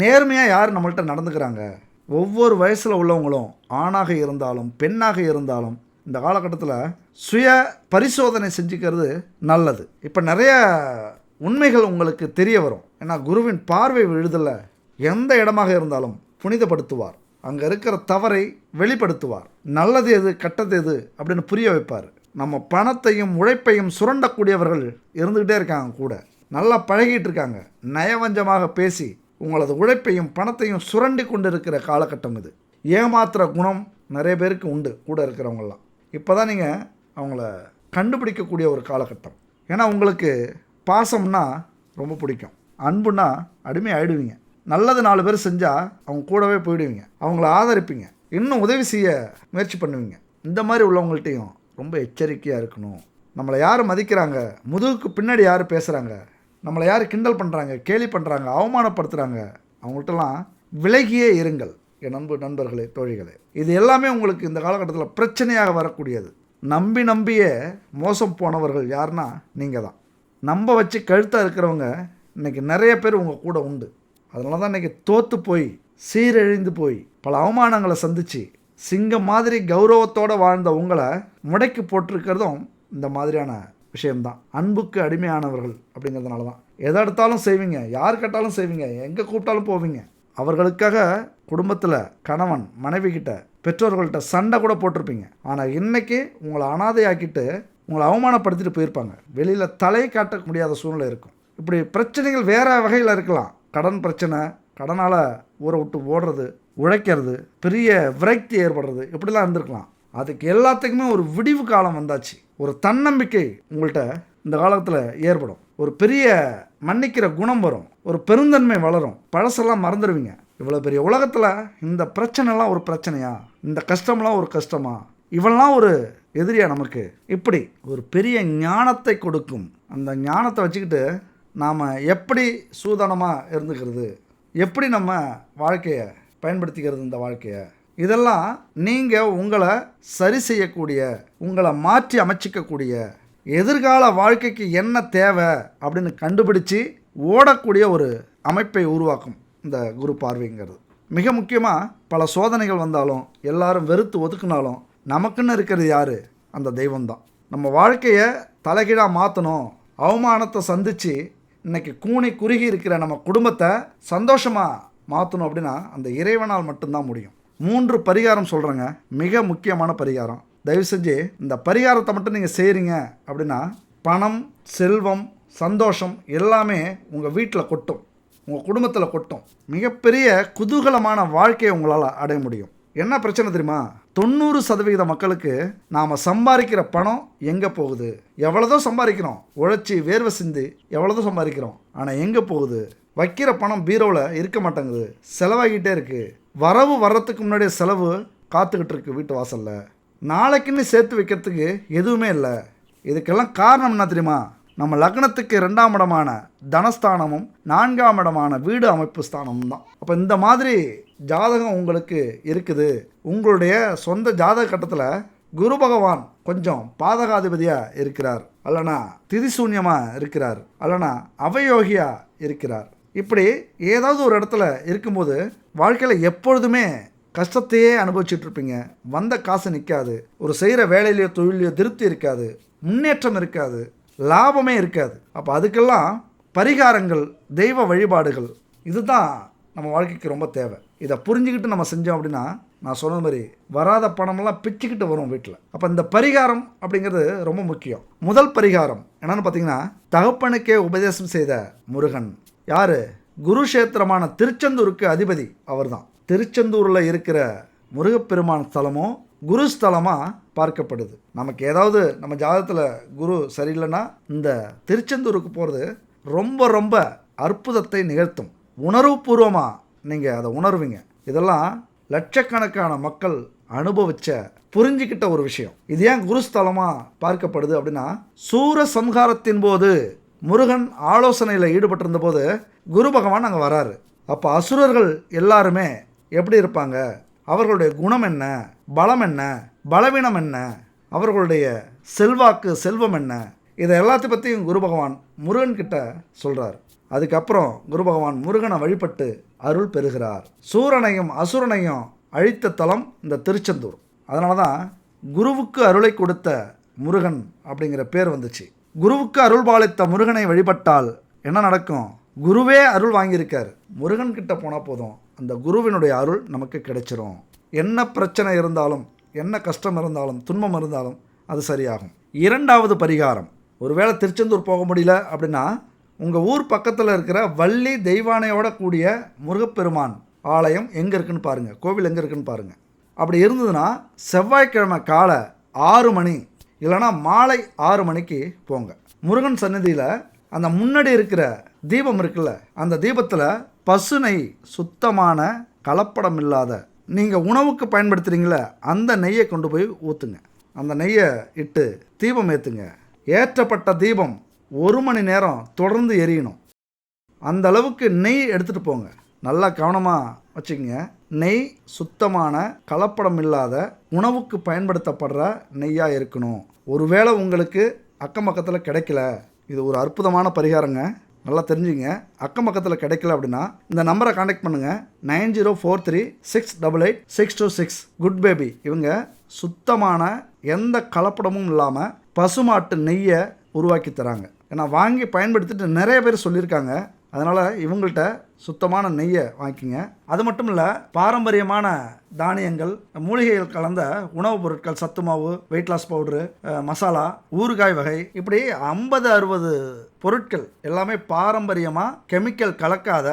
நேர்மையாக யார் நம்மள்கிட்ட நடந்துக்கிறாங்க. ஒவ்வொரு வயசில் உள்ளவங்களும் ஆணாக இருந்தாலும் பெண்ணாக இருந்தாலும் இந்த காலகட்டத்தில் சுய பரிசோதனை செஞ்சுக்கிறது நல்லது. இப்போ நிறைய உண்மைகள் உங்களுக்கு தெரிய வரும். ஏன்னா குருவின் பார்வை விழுதல எந்த இடமாக இருந்தாலும் புனிதப்படுத்துவார். அங்கே இருக்கிற தவறை வெளிப்படுத்துவார். நல்லது எது, கெட்டது எது அப்படின்னு புரிய வைப்பார். நம்ம பணத்தையும் உழைப்பையும் சுரண்டக்கூடியவர்கள் இருந்துக்கிட்டே இருக்காங்க. கூட நல்லா பழகிட்டு இருக்காங்க. நயவஞ்சமாக பேசி உங்களது உழைப்பையும் பணத்தையும் சுரண்டி கொண்டு இருக்கிற காலகட்டம் இது. ஏமாத்துகிற குணம் நிறைய பேருக்கு உண்டு கூட இருக்கிறவங்களாம். இப்போ தான் நீங்கள் அவங்கள கண்டுபிடிக்கக்கூடிய ஒரு காலகட்டம். ஏன்னா உங்களுக்கு பாசம்னா ரொம்ப பிடிக்கும், அன்புனா அடிமை ஆகிடுவீங்க. நல்லது 4 பேர் செஞ்சால் அவங்க கூடவே போயிடுவீங்க, அவங்கள ஆதரிப்பீங்க, இன்னும் உதவி செய்ய முயற்சி பண்ணுவீங்க. இந்த மாதிரி உள்ளவங்கள்ட்டையும் ரொம்ப எச்சரிக்கையாக இருக்கணும். நம்மளை யார் மதிக்கிறாங்க, முதுகுக்கு பின்னாடி யார் பேசுகிறாங்க, நம்மளை யார் கிண்டல் பண்ணுறாங்க, கேலி பண்ணுறாங்க, அவமானப்படுத்துகிறாங்க, அவங்கள்ட்டலாம் விலகியே இருங்கள். என் நண்பர்களே, தோழிகளே, இது எல்லாமே உங்களுக்கு இந்த காலகட்டத்தில் பிரச்சனையாக வரக்கூடியது. நம்பியே மோசம் போனவர்கள் யாருன்னா நீங்கள் தான். நம்ப வச்சு கழுத்தாக இருக்கிறவங்க இன்றைக்கி நிறைய பேர் உங்கள் கூட உண்டு. அதனால தான் இன்றைக்கி தோற்று போய் சீரழிந்து போய் பல அவமானங்களை சந்தித்து சிங்கம் மாதிரி கௌரவத்தோடு வாழ்ந்த உங்களை முடைக்கு போட்டிருக்கிறதும் இந்த மாதிரியான விஷயம்தான். அன்புக்கு அடிமையானவர்கள் அப்படிங்கிறதுனால தான் எதை எடுத்தாலும் செய்வீங்க, யார் கேட்டாலும் செய்வீங்க, எங்கே கூப்பிட்டாலும் போவீங்க. அவர்களுக்காக குடும்பத்தில் கணவன் மனைவி கிட்ட பெற்றோர்கள்ட்ட சண்டை கூட போட்டிருப்பீங்க. ஆனால் இன்றைக்கி உங்களை அனாதையாக்கிட்டு உங்களை அவமானப்படுத்திட்டு போயிருப்பாங்க. வெளியில் தலை காட்ட முடியாத சூழ்நிலை இருக்கும். இப்படி பிரச்சனைகள் வேறு வகையில் இருக்கலாம். கடன் பிரச்சனை, கடனால் ஊரை விட்டு ஓடுறது, உழைக்கிறது, பெரிய விரக்தி ஏற்படுறது, இப்படிலாம் இருந்திருக்கலாம். அதுக்கு எல்லாத்துக்குமே ஒரு விடிவு காலம் வந்தாச்சு. ஒரு தன்னம்பிக்கை உங்கள்கிட்ட இந்த காலத்தில் ஏற்படும். ஒரு பெரிய மன்னிக்கிற குணம் வரும், ஒரு பெருந்தன்மை வளரும். பழசெல்லாம் மறந்துடுவீங்க. இவ்வளோ பெரிய உலகத்தில் இந்த பிரச்சனைலாம் ஒரு பிரச்சனையா, இந்த கஷ்டம்லாம் ஒரு கஷ்டமா, இவெல்லாம் ஒரு எதிரியா நமக்கு, இப்படி ஒரு பெரிய ஞானத்தை கொடுக்கும். அந்த ஞானத்தை வச்சுக்கிட்டு நாம் எப்படி சூதானமாக இருந்துக்கிறது, எப்படி நம்ம வாழ்க்கையை பயன்படுத்திக்கிறது, இந்த வாழ்க்கையை, இதெல்லாம் நீங்கள் உங்களை சரி செய்யக்கூடிய, உங்களை மாற்றி அமைச்சிக்கக்கூடிய, எதிர்கால வாழ்க்கைக்கு என்ன தேவை அப்படின்னு கண்டுபிடிச்சி ஓடக்கூடிய ஒரு அமைப்பை உருவாக்கும் இந்த குரு பார்வைங்கிறது. மிக முக்கியமாக பல சோதனைகள் வந்தாலும் எல்லாரும் வெறுத்து ஒதுக்குனாலும் நமக்குன்னு இருக்கிறது யார்? அந்த தெய்வம்தான். நம்ம வாழ்க்கையை தலைகீழாக மாற்றணும், அவமானத்தை சந்தித்து இன்றைக்கி கூனி குறுகி இருக்கிற நம்ம குடும்பத்தை சந்தோஷமாக மாற்றணும் அப்படின்னா அந்த இறைவனால் மட்டும்தான் முடியும். 3 பரிகாரம் சொல்கிறேங்க, மிக முக்கியமான பரிகாரம். தயவு செஞ்சு இந்த பரிகாரத்தை மட்டும் நீங்கள் செய்கிறீங்க அப்படின்னா பணம், செல்வம், சந்தோஷம் எல்லாமே உங்கள் வீட்டில் கொட்டும், உங்கள் குடும்பத்தில் கொட்டும். மிகப்பெரிய குதூகலமான வாழ்க்கையை உங்களால் அடைய முடியும். என்ன பிரச்சனை தெரியுமா? 90% மக்களுக்கு நாம் சம்பாதிக்கிற பணம் எங்கே போகுது? எவ்வளோதோ சம்பாதிக்கிறோம், உழைச்சி வேர்வை சிந்தி எவ்வளோதோ சம்பாதிக்கிறோம், ஆனால் எங்கே போகுது? வைக்கிற பணம் பீரோவில் இருக்க மாட்டேங்குது, செலவாகிட்டே இருக்குது. வரவு வர்றதுக்கு முன்னாடியே செலவு காத்துக்கிட்டு இருக்கு வீட்டு வாசலில். நாளைக்குன்னு சேர்த்து வைக்கிறதுக்கு எதுவுமே இல்லை. இதுக்கெல்லாம் காரணம் என்ன தெரியுமா? நம்ம லக்னத்துக்கு 2ஆம் இடமான தனஸ்தானமும் 4ஆம் இடமான வீடு அமைப்பு ஸ்தானமும் தான். அப்போ இந்த மாதிரி ஜாதகம் உங்களுக்கு இருக்குது. உங்களுடைய சொந்த ஜாதக கட்டத்தில் குரு பகவான் கொஞ்சம் பாதகாதிபதியாக இருக்கிறார், அல்லனா திதிசூன்யமாக இருக்கிறார், அல்லனா அவயோகியாக இருக்கிறார். இப்படி ஏதாவது ஒரு இடத்துல இருக்கும்போது வாழ்க்கையில் எப்பொழுதுமே கஷ்டத்தையே அனுபவிச்சுட்டு இருப்பீங்க. வந்த காசு நிற்காது, ஒரு செய்கிற வேலையிலையோ தொழிலையோ திருப்தி இருக்காது, முன்னேற்றம் இருக்காது, லாபமே இருக்காது. அப்போ அதுக்கெல்லாம் பரிகாரங்கள், தெய்வ வழிபாடுகள் இதுதான் நம்ம வாழ்க்கைக்கு ரொம்ப தேவை. இதை புரிஞ்சுக்கிட்டு நம்ம செஞ்சோம் அப்படின்னா நான் சொன்ன மாதிரி வராத பணமெல்லாம் பிச்சுக்கிட்டு வரும் வீட்டில். அப்போ இந்த பரிகாரம் அப்படிங்கிறது ரொம்ப முக்கியம். முதல் பரிகாரம் என்னன்னு பார்த்தீங்கன்னா, தகப்பனுக்கே உபதேசம் செய்த முருகன். யார்? குருஷேத்திரமான திருச்செந்தூருக்கு அதிபதி அவர் தான். திருச்செந்தூரில் இருக்கிற முருகப்பெருமான் ஸ்தலமும் குருஸ்தலமாக பார்க்கப்படுது. நமக்கு ஏதாவது நம்ம ஜாதகத்தில் குரு சரியில்லைன்னா இந்த திருச்செந்தூருக்கு போகிறது ரொம்ப ரொம்ப அற்புதத்தை நிகழ்த்தும். உணர்வுபூர்வமாக நீங்கள் அதை உணர்வீங்க. இதெல்லாம் லட்சக்கணக்கான மக்கள் அனுபவிச்ச புரிஞ்சிக்கிட்ட ஒரு விஷயம். இது ஏன் குருஸ்தலமாக பார்க்கப்படுது அப்படின்னா, சூர சம்ஹாரத்தின் போது முருகன் ஆலோசனையில் ஈடுபட்டிருந்த போது குரு பகவான் அங்கே வராரு. அப்போ அசுரர்கள் எல்லாருமே எப்படி இருப்பாங்க, அவர்களுடைய குணம் என்ன, பலம் என்ன, பலவீனம் என்ன, அவர்களுடைய செல்வாக்கு செல்வம் என்ன, இதை எல்லாத்தையும் பற்றியும் குரு பகவான் முருகன்கிட்ட சொல்கிறார். அதுக்கப்புறம் குரு பகவான் முருகனை வழிபட்டு அருள் பெறுகிறார். சூரனையும் அசுரனையும் அழித்த தலம் இந்த திருச்செந்தூர். அதனால தான் குருவுக்கு அருளை கொடுத்த முருகன் அப்படிங்கிற பேர் வந்துச்சு. குருவுக்கு அருள் பாலித்த முருகனை வழிபட்டால் என்ன நடக்கும்? குருவே அருள் வாங்கியிருக்கார். முருகன் கிட்ட போனால் போதும், அந்த குருவினுடைய அருள் நமக்கு கிடைச்சிரும். என்ன பிரச்சனை இருந்தாலும், என்ன கஷ்டம் இருந்தாலும், துன்பம் இருந்தாலும் அது சரியாகும். 2வது பரிகாரம், ஒருவேளை திருச்செந்தூர் போக முடியல அப்படின்னா உங்கள் ஊர் பக்கத்தில் இருக்கிற வள்ளி தெய்வானையோட கூடிய முருகப்பெருமான் ஆலயம் எங்கே இருக்குன்னு பாருங்கள், கோவில் எங்கே இருக்குன்னு பாருங்கள். அப்படி இருந்ததுன்னா செவ்வாய்க்கிழமை காலை 6 மணி இல்லைனா மாலை 6 மணிக்கு போங்க. முருகன் சந்நிதியில் அந்த முன்னாடி இருக்கிற தீபம் இருக்குல்ல, அந்த தீபத்தில் பசு நெய், சுத்தமான கலப்படம் இல்லாத, நீங்கள் உணவுக்கு பயன்படுத்துகிறீங்களே அந்த நெய்யை கொண்டு போய் ஊற்றுங்க. அந்த நெய்யை இட்டு தீபம் ஏற்றுங்க. ஏற்றப்பட்ட தீபம் 1 மணி நேரம் தொடர்ந்து எரியணும். அந்த அளவுக்கு நெய் எடுத்துகிட்டு போங்க. நல்லா கவனமாக வச்சுக்கோங்க. நெய் சுத்தமான கலப்படம் இல்லாத உணவுக்கு பயன்படுத்தப்படுற நெய்யாக இருக்கணும். ஒருவேளை உங்களுக்கு அக்கம் பக்கத்தில் கிடைக்கல, இது ஒரு அற்புதமான பரிகாரங்க, நல்லா தெரிஞ்சுங்க. அக்கம் பக்கத்தில் கிடைக்கல அப்படின்னா இந்த நம்பரை காண்டாக்ட் பண்ணுங்கள். 9043368866. குட் பேபி இவங்க சுத்தமான எந்த கலப்படமும் இல்லாமல் பசுமாட்டு நெய்யை உருவாக்கி தராங்க. ஏன்னா வாங்கி பயன்படுத்திட்டு நிறைய பேர் சொல்லியிருக்காங்க. அதனால் இவங்கள்ட்ட சுத்தமான நெய்யை வாங்கிக்கிங்க. அது மட்டும் இல்லை, பாரம்பரியமான தானியங்கள், மூலிகைகள் கலந்த உணவுப் பொருட்கள், சத்து மாவு, வெயிட் லாஸ் பவுட்ரு, மசாலா, ஊறுகாய் வகை, இப்படி 50-60 பொருட்கள் எல்லாமே பாரம்பரியமாக கெமிக்கல் கலக்காத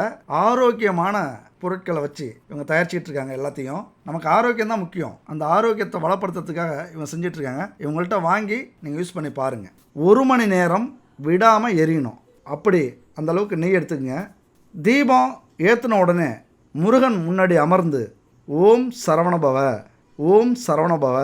ஆரோக்கியமான பொருட்களை வச்சு இவங்க தயாரிச்சிட்டு இருக்காங்க. எல்லாத்தையும் நமக்கு ஆரோக்கியம் தான் முக்கியம். அந்த ஆரோக்கியத்தை வளப்படுத்துறதுக்காக இவங்க செஞ்சிட்ருக்காங்க. இவங்கள்ட்ட வாங்கி நீங்கள் யூஸ் பண்ணி பாருங்கள். 1 மணி நேரம் விடாமல் எரியணும். அப்படி அந்த அளவுக்கு நெய் எடுத்துக்கங்க. தீபம் ஏற்றின உடனே முருகன் முன்னாடி அமர்ந்து ஓம் சரவணபவ, ஓம் சரவணபவ,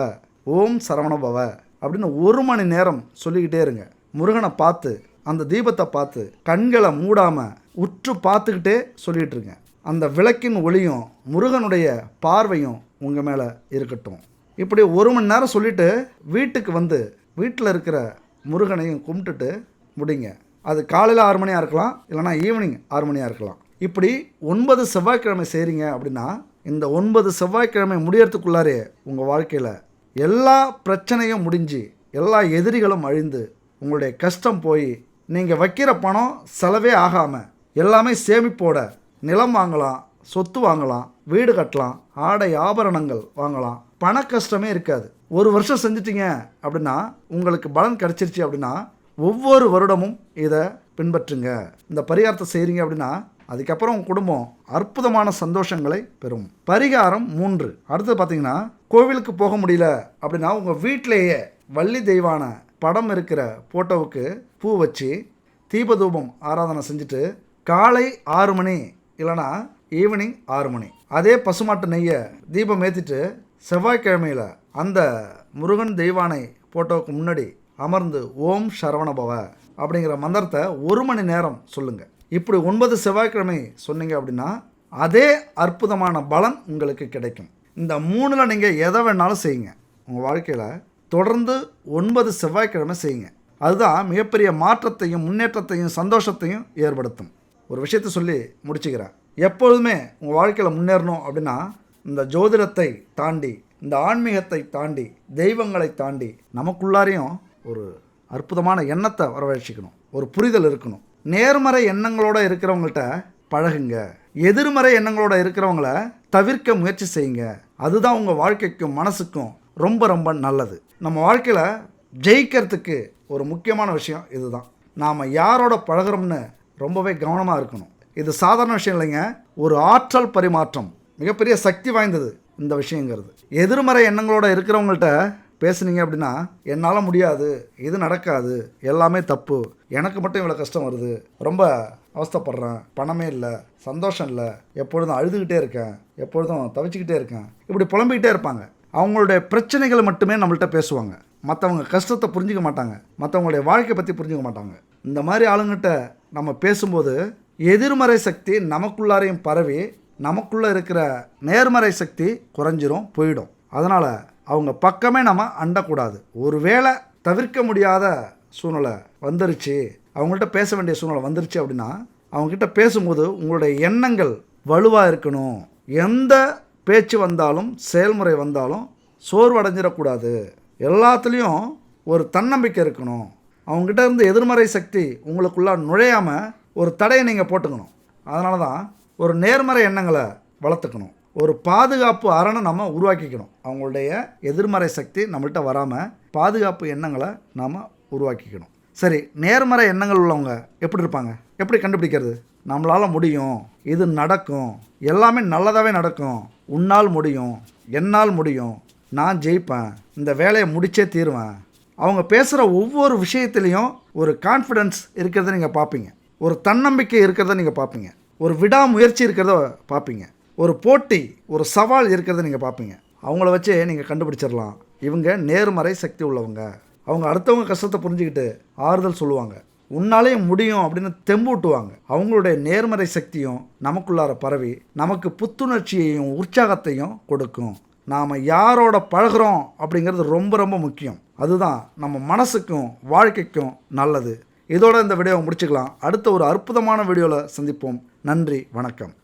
ஓம் சரவணபவ அப்படின்னு 1 மணி நேரம் சொல்லிக்கிட்டே இருங்க. முருகனை பார்த்து, அந்த தீபத்தை பார்த்து கண்களை மூடாமல் உற்று பார்த்துக்கிட்டே சொல்லிகிட்டு இருங்க. அந்த விளக்கின் ஒளியும் முருகனுடைய பார்வையும் உங்கள் மேலே இருக்கட்டும். இப்படி 1 மணி நேரம் சொல்லிவிட்டு வீட்டுக்கு வந்து வீட்டில் இருக்கிற முருகனையும் கும்பிட்டுட்டு முடிங்க. அது காலையில் 6 மணியாக இருக்கலாம், இல்லைனா ஈவினிங் 6 மணியாக இருக்கலாம். இப்படி 9 செவ்வாய்க்கிழமை செய்கிறீங்க அப்படின்னா இந்த 9 செவ்வாய்க்கிழமை முடியறதுக்குள்ளாரே உங்கள் வாழ்க்கையில் எல்லா பிரச்சனையும் முடிஞ்சு, எல்லா எதிரிகளும் அழிந்து, உங்களுடைய கஷ்டம் போய், நீங்கள் வைக்கிற பணம் செலவே ஆகாமல் எல்லாமே சேமிப்போட நிலம் வாங்கலாம், சொத்து வாங்கலாம், வீடு கட்டலாம், ஆடை ஆபரணங்கள் வாங்கலாம், பண கஷ்டமே இருக்காது. 1 வருஷம் செஞ்சிட்டிங்க அப்படின்னா உங்களுக்கு பலன் கிடச்சிருச்சு அப்படின்னா ஒவ்வொரு வருடமும் இதை பின்பற்றுங்க. இந்த பரிகாரத்தை செய்கிறீங்க அப்படின்னா அதுக்கப்புறம் உங்கள் குடும்பம் அற்புதமான சந்தோஷங்களை பெறும். பரிகாரம் 3. அடுத்தது பார்த்தீங்கன்னா, கோவிலுக்கு போக முடியல அப்படின்னா உங்கள் வீட்டிலேயே வள்ளி தெய்வான படம் இருக்கிற ஃபோட்டோவுக்கு பூ வச்சு தீபதூபம் ஆராதனை செஞ்சுட்டு காலை 6 மணி இல்லைனா ஈவினிங் 6 மணி அதே பசுமாட்டு நெய்யை தீபம் ஏற்றிட்டு செவ்வாய்க்கிழமையில் அந்த முருகன் தெய்வானை ஃபோட்டோவுக்கு முன்னாடி அமர்ந்து ஓம் சரவணபவ அப்படிங்கிற மந்திரத்தை 1 மணி நேரம் சொல்லுங்கள். இப்படி 9 செவ்வாய்க்கிழமை சொன்னீங்க அப்படின்னா அதே அற்புதமான பலன் உங்களுக்கு கிடைக்கும். இந்த 3ல் நீங்கள் எதை வேணாலும் செய்யுங்க. உங்கள் வாழ்க்கையில் தொடர்ந்து 9 செவ்வாய்க்கிழமை செய்யுங்க. அதுதான் மிகப்பெரிய மாற்றத்தையும் முன்னேற்றத்தையும் சந்தோஷத்தையும் ஏற்படுத்தும். ஒரு விஷயத்தை சொல்லி முடிச்சுக்கிறேன். எப்பொழுதுமே உங்கள் வாழ்க்கையில் முன்னேறணும் அப்படின்னா இந்த ஜோதிடத்தை தாண்டி, இந்த ஆன்மீகத்தை தாண்டி, தெய்வங்களை தாண்டி நமக்குள்ளாரையும் ஒரு அற்புதமான எண்ணத்தை வரவழைச்சிக்கணும். ஒரு புரிதல் இருக்கணும். நேர்மறை எண்ணங்களோடு இருக்கிறவங்கள்ட்ட பழகுங்க. எதிர்மறை எண்ணங்களோட இருக்கிறவங்கள தவிர்க்க முயற்சி செய்யுங்க. அதுதான் உங்கள் வாழ்க்கைக்கும் மனசுக்கும் ரொம்ப ரொம்ப நல்லது. நம்ம வாழ்க்கையில் ஜெயிக்கிறதுக்கு ஒரு முக்கியமான விஷயம் இதுதான். நாம் யாரோட பழகிறோம்னு ரொம்பவே கவனமாக இருக்கணும். இது சாதாரண விஷயம் இல்லைங்க. ஒரு ஆற்றல் பரிமாற்றம், மிகப்பெரிய சக்தி வாய்ந்தது இந்த விஷயங்கிறது. எதிர்மறை எண்ணங்களோட இருக்கிறவங்கள்ட்ட பேசுனீங்க அப்படின்னா என்னால் முடியாது, இது நடக்காது, எல்லாமே தப்பு, எனக்கு மட்டும் இவ்வளோ கஷ்டம் வருது, ரொம்ப அவஸ்தைப்படுறேன், பணமே இல்லை, சந்தோஷம் இல்லை, எப்பொழுதும் அழுதுகிட்டே இருக்கேன், எப்பொழுதும் தவிச்சிக்கிட்டே இருக்கேன், இப்படி புலம்பிக்கிட்டே இருப்பாங்க. அவங்களுடைய பிரச்சனைகளை மட்டுமே நம்மள்கிட்ட பேசுவாங்க. மற்றவங்க கஷ்டத்தை புரிஞ்சிக்க மாட்டாங்க, மற்றவங்களுடைய வாழ்க்கை பற்றி புரிஞ்சிக்க மாட்டாங்க. இந்த மாதிரி ஆளுங்கிட்ட நம்ம பேசும்போது எதிர்மறை சக்தி நமக்குள்ளாரையும் பரவி நமக்குள்ளே இருக்கிற நேர்மறை சக்தி குறைஞ்சிரும், போயிடும். அதனால் அவங்க பக்கமே நம்ம அண்டக்கூடாது. ஒருவேளை தவிர்க்க முடியாத சூழ்நிலை வந்துருச்சு, அவங்கள்ட்ட பேச வேண்டிய சூழ்நிலை வந்துருச்சு அப்படின்னா அவங்கக்கிட்ட பேசும்போது உங்களுடைய எண்ணங்கள் வலுவாக இருக்கணும். எந்த பேச்சு வந்தாலும் செயல்முறை வந்தாலும் சோர்வடைஞ்சிடக்கூடாது. எல்லாத்துலேயும் ஒரு தன்னம்பிக்கை இருக்கணும். அவங்ககிட்ட இருந்து எதிர்மறை சக்தி உங்களுக்குள்ளே நுழையாமல் ஒரு தடையை நீங்கள் போட்டுக்கணும். அதனால தான் ஒரு நேர்மறை எண்ணங்களை வளர்த்துக்கணும். ஒரு பாதுகாப்பு அரணை நம்ம உருவாக்கிக்கணும். அவங்களுடைய எதிர்மறை சக்தி நம்மள்கிட்ட வராமல் பாதுகாப்பு எண்ணங்களை நாம் உருவாக்கிக்கணும். சரி, நேர்மறை எண்ணங்கள் உள்ளவங்க எப்படி இருப்பாங்க? எப்படி கண்டுபிடிக்கிறது? நம்மளால் முடியும், இது நடக்கும், எல்லாமே நல்லதாகவே நடக்கும், உன்னால் முடியும், என்னால் முடியும், நான் ஜெயிப்பேன், இந்த வேலையை முடிச்சே தீருவேன். அவங்க பேசுகிற ஒவ்வொரு விஷயத்துலேயும் ஒரு கான்ஃபிடென்ஸ் இருக்கிறத நீங்கள் பார்ப்பீங்க. ஒரு தன்னம்பிக்கை இருக்கிறத நீங்கள் பார்ப்பீங்க. ஒரு விடாமுயற்சி இருக்கிறத பார்ப்பீங்க. ஒரு போட்டி, ஒரு சவால் இருக்கிறத நீங்கள் பார்ப்பீங்க. அவங்கள வச்சே நீங்கள் கண்டுபிடிச்சிடலாம் இவங்க நேர்மறை சக்தி உள்ளவங்க. அவங்க அடுத்தவங்க கஷ்டத்தை புரிஞ்சுக்கிட்டு ஆறுதல் சொல்லுவாங்க, உன்னாலே முடியும் அப்படின்னு தெம்பூட்டுவாங்க. அவங்களுடைய நேர்மறை சக்தியும் நமக்குள்ளார பரவி நமக்கு புத்துணர்ச்சியையும் உற்சாகத்தையும் கொடுக்கும். நாம் யாரோட பழகிறோம் அப்படிங்கிறது ரொம்ப ரொம்ப முக்கியம். அதுதான் நம்ம மனசுக்கும் வாழ்க்கைக்கும் நல்லது. இதோட இந்த வீடியோவை முடிச்சுக்கலாம். அடுத்த ஒரு அற்புதமான வீடியோவில் சந்திப்போம். நன்றி, வணக்கம்.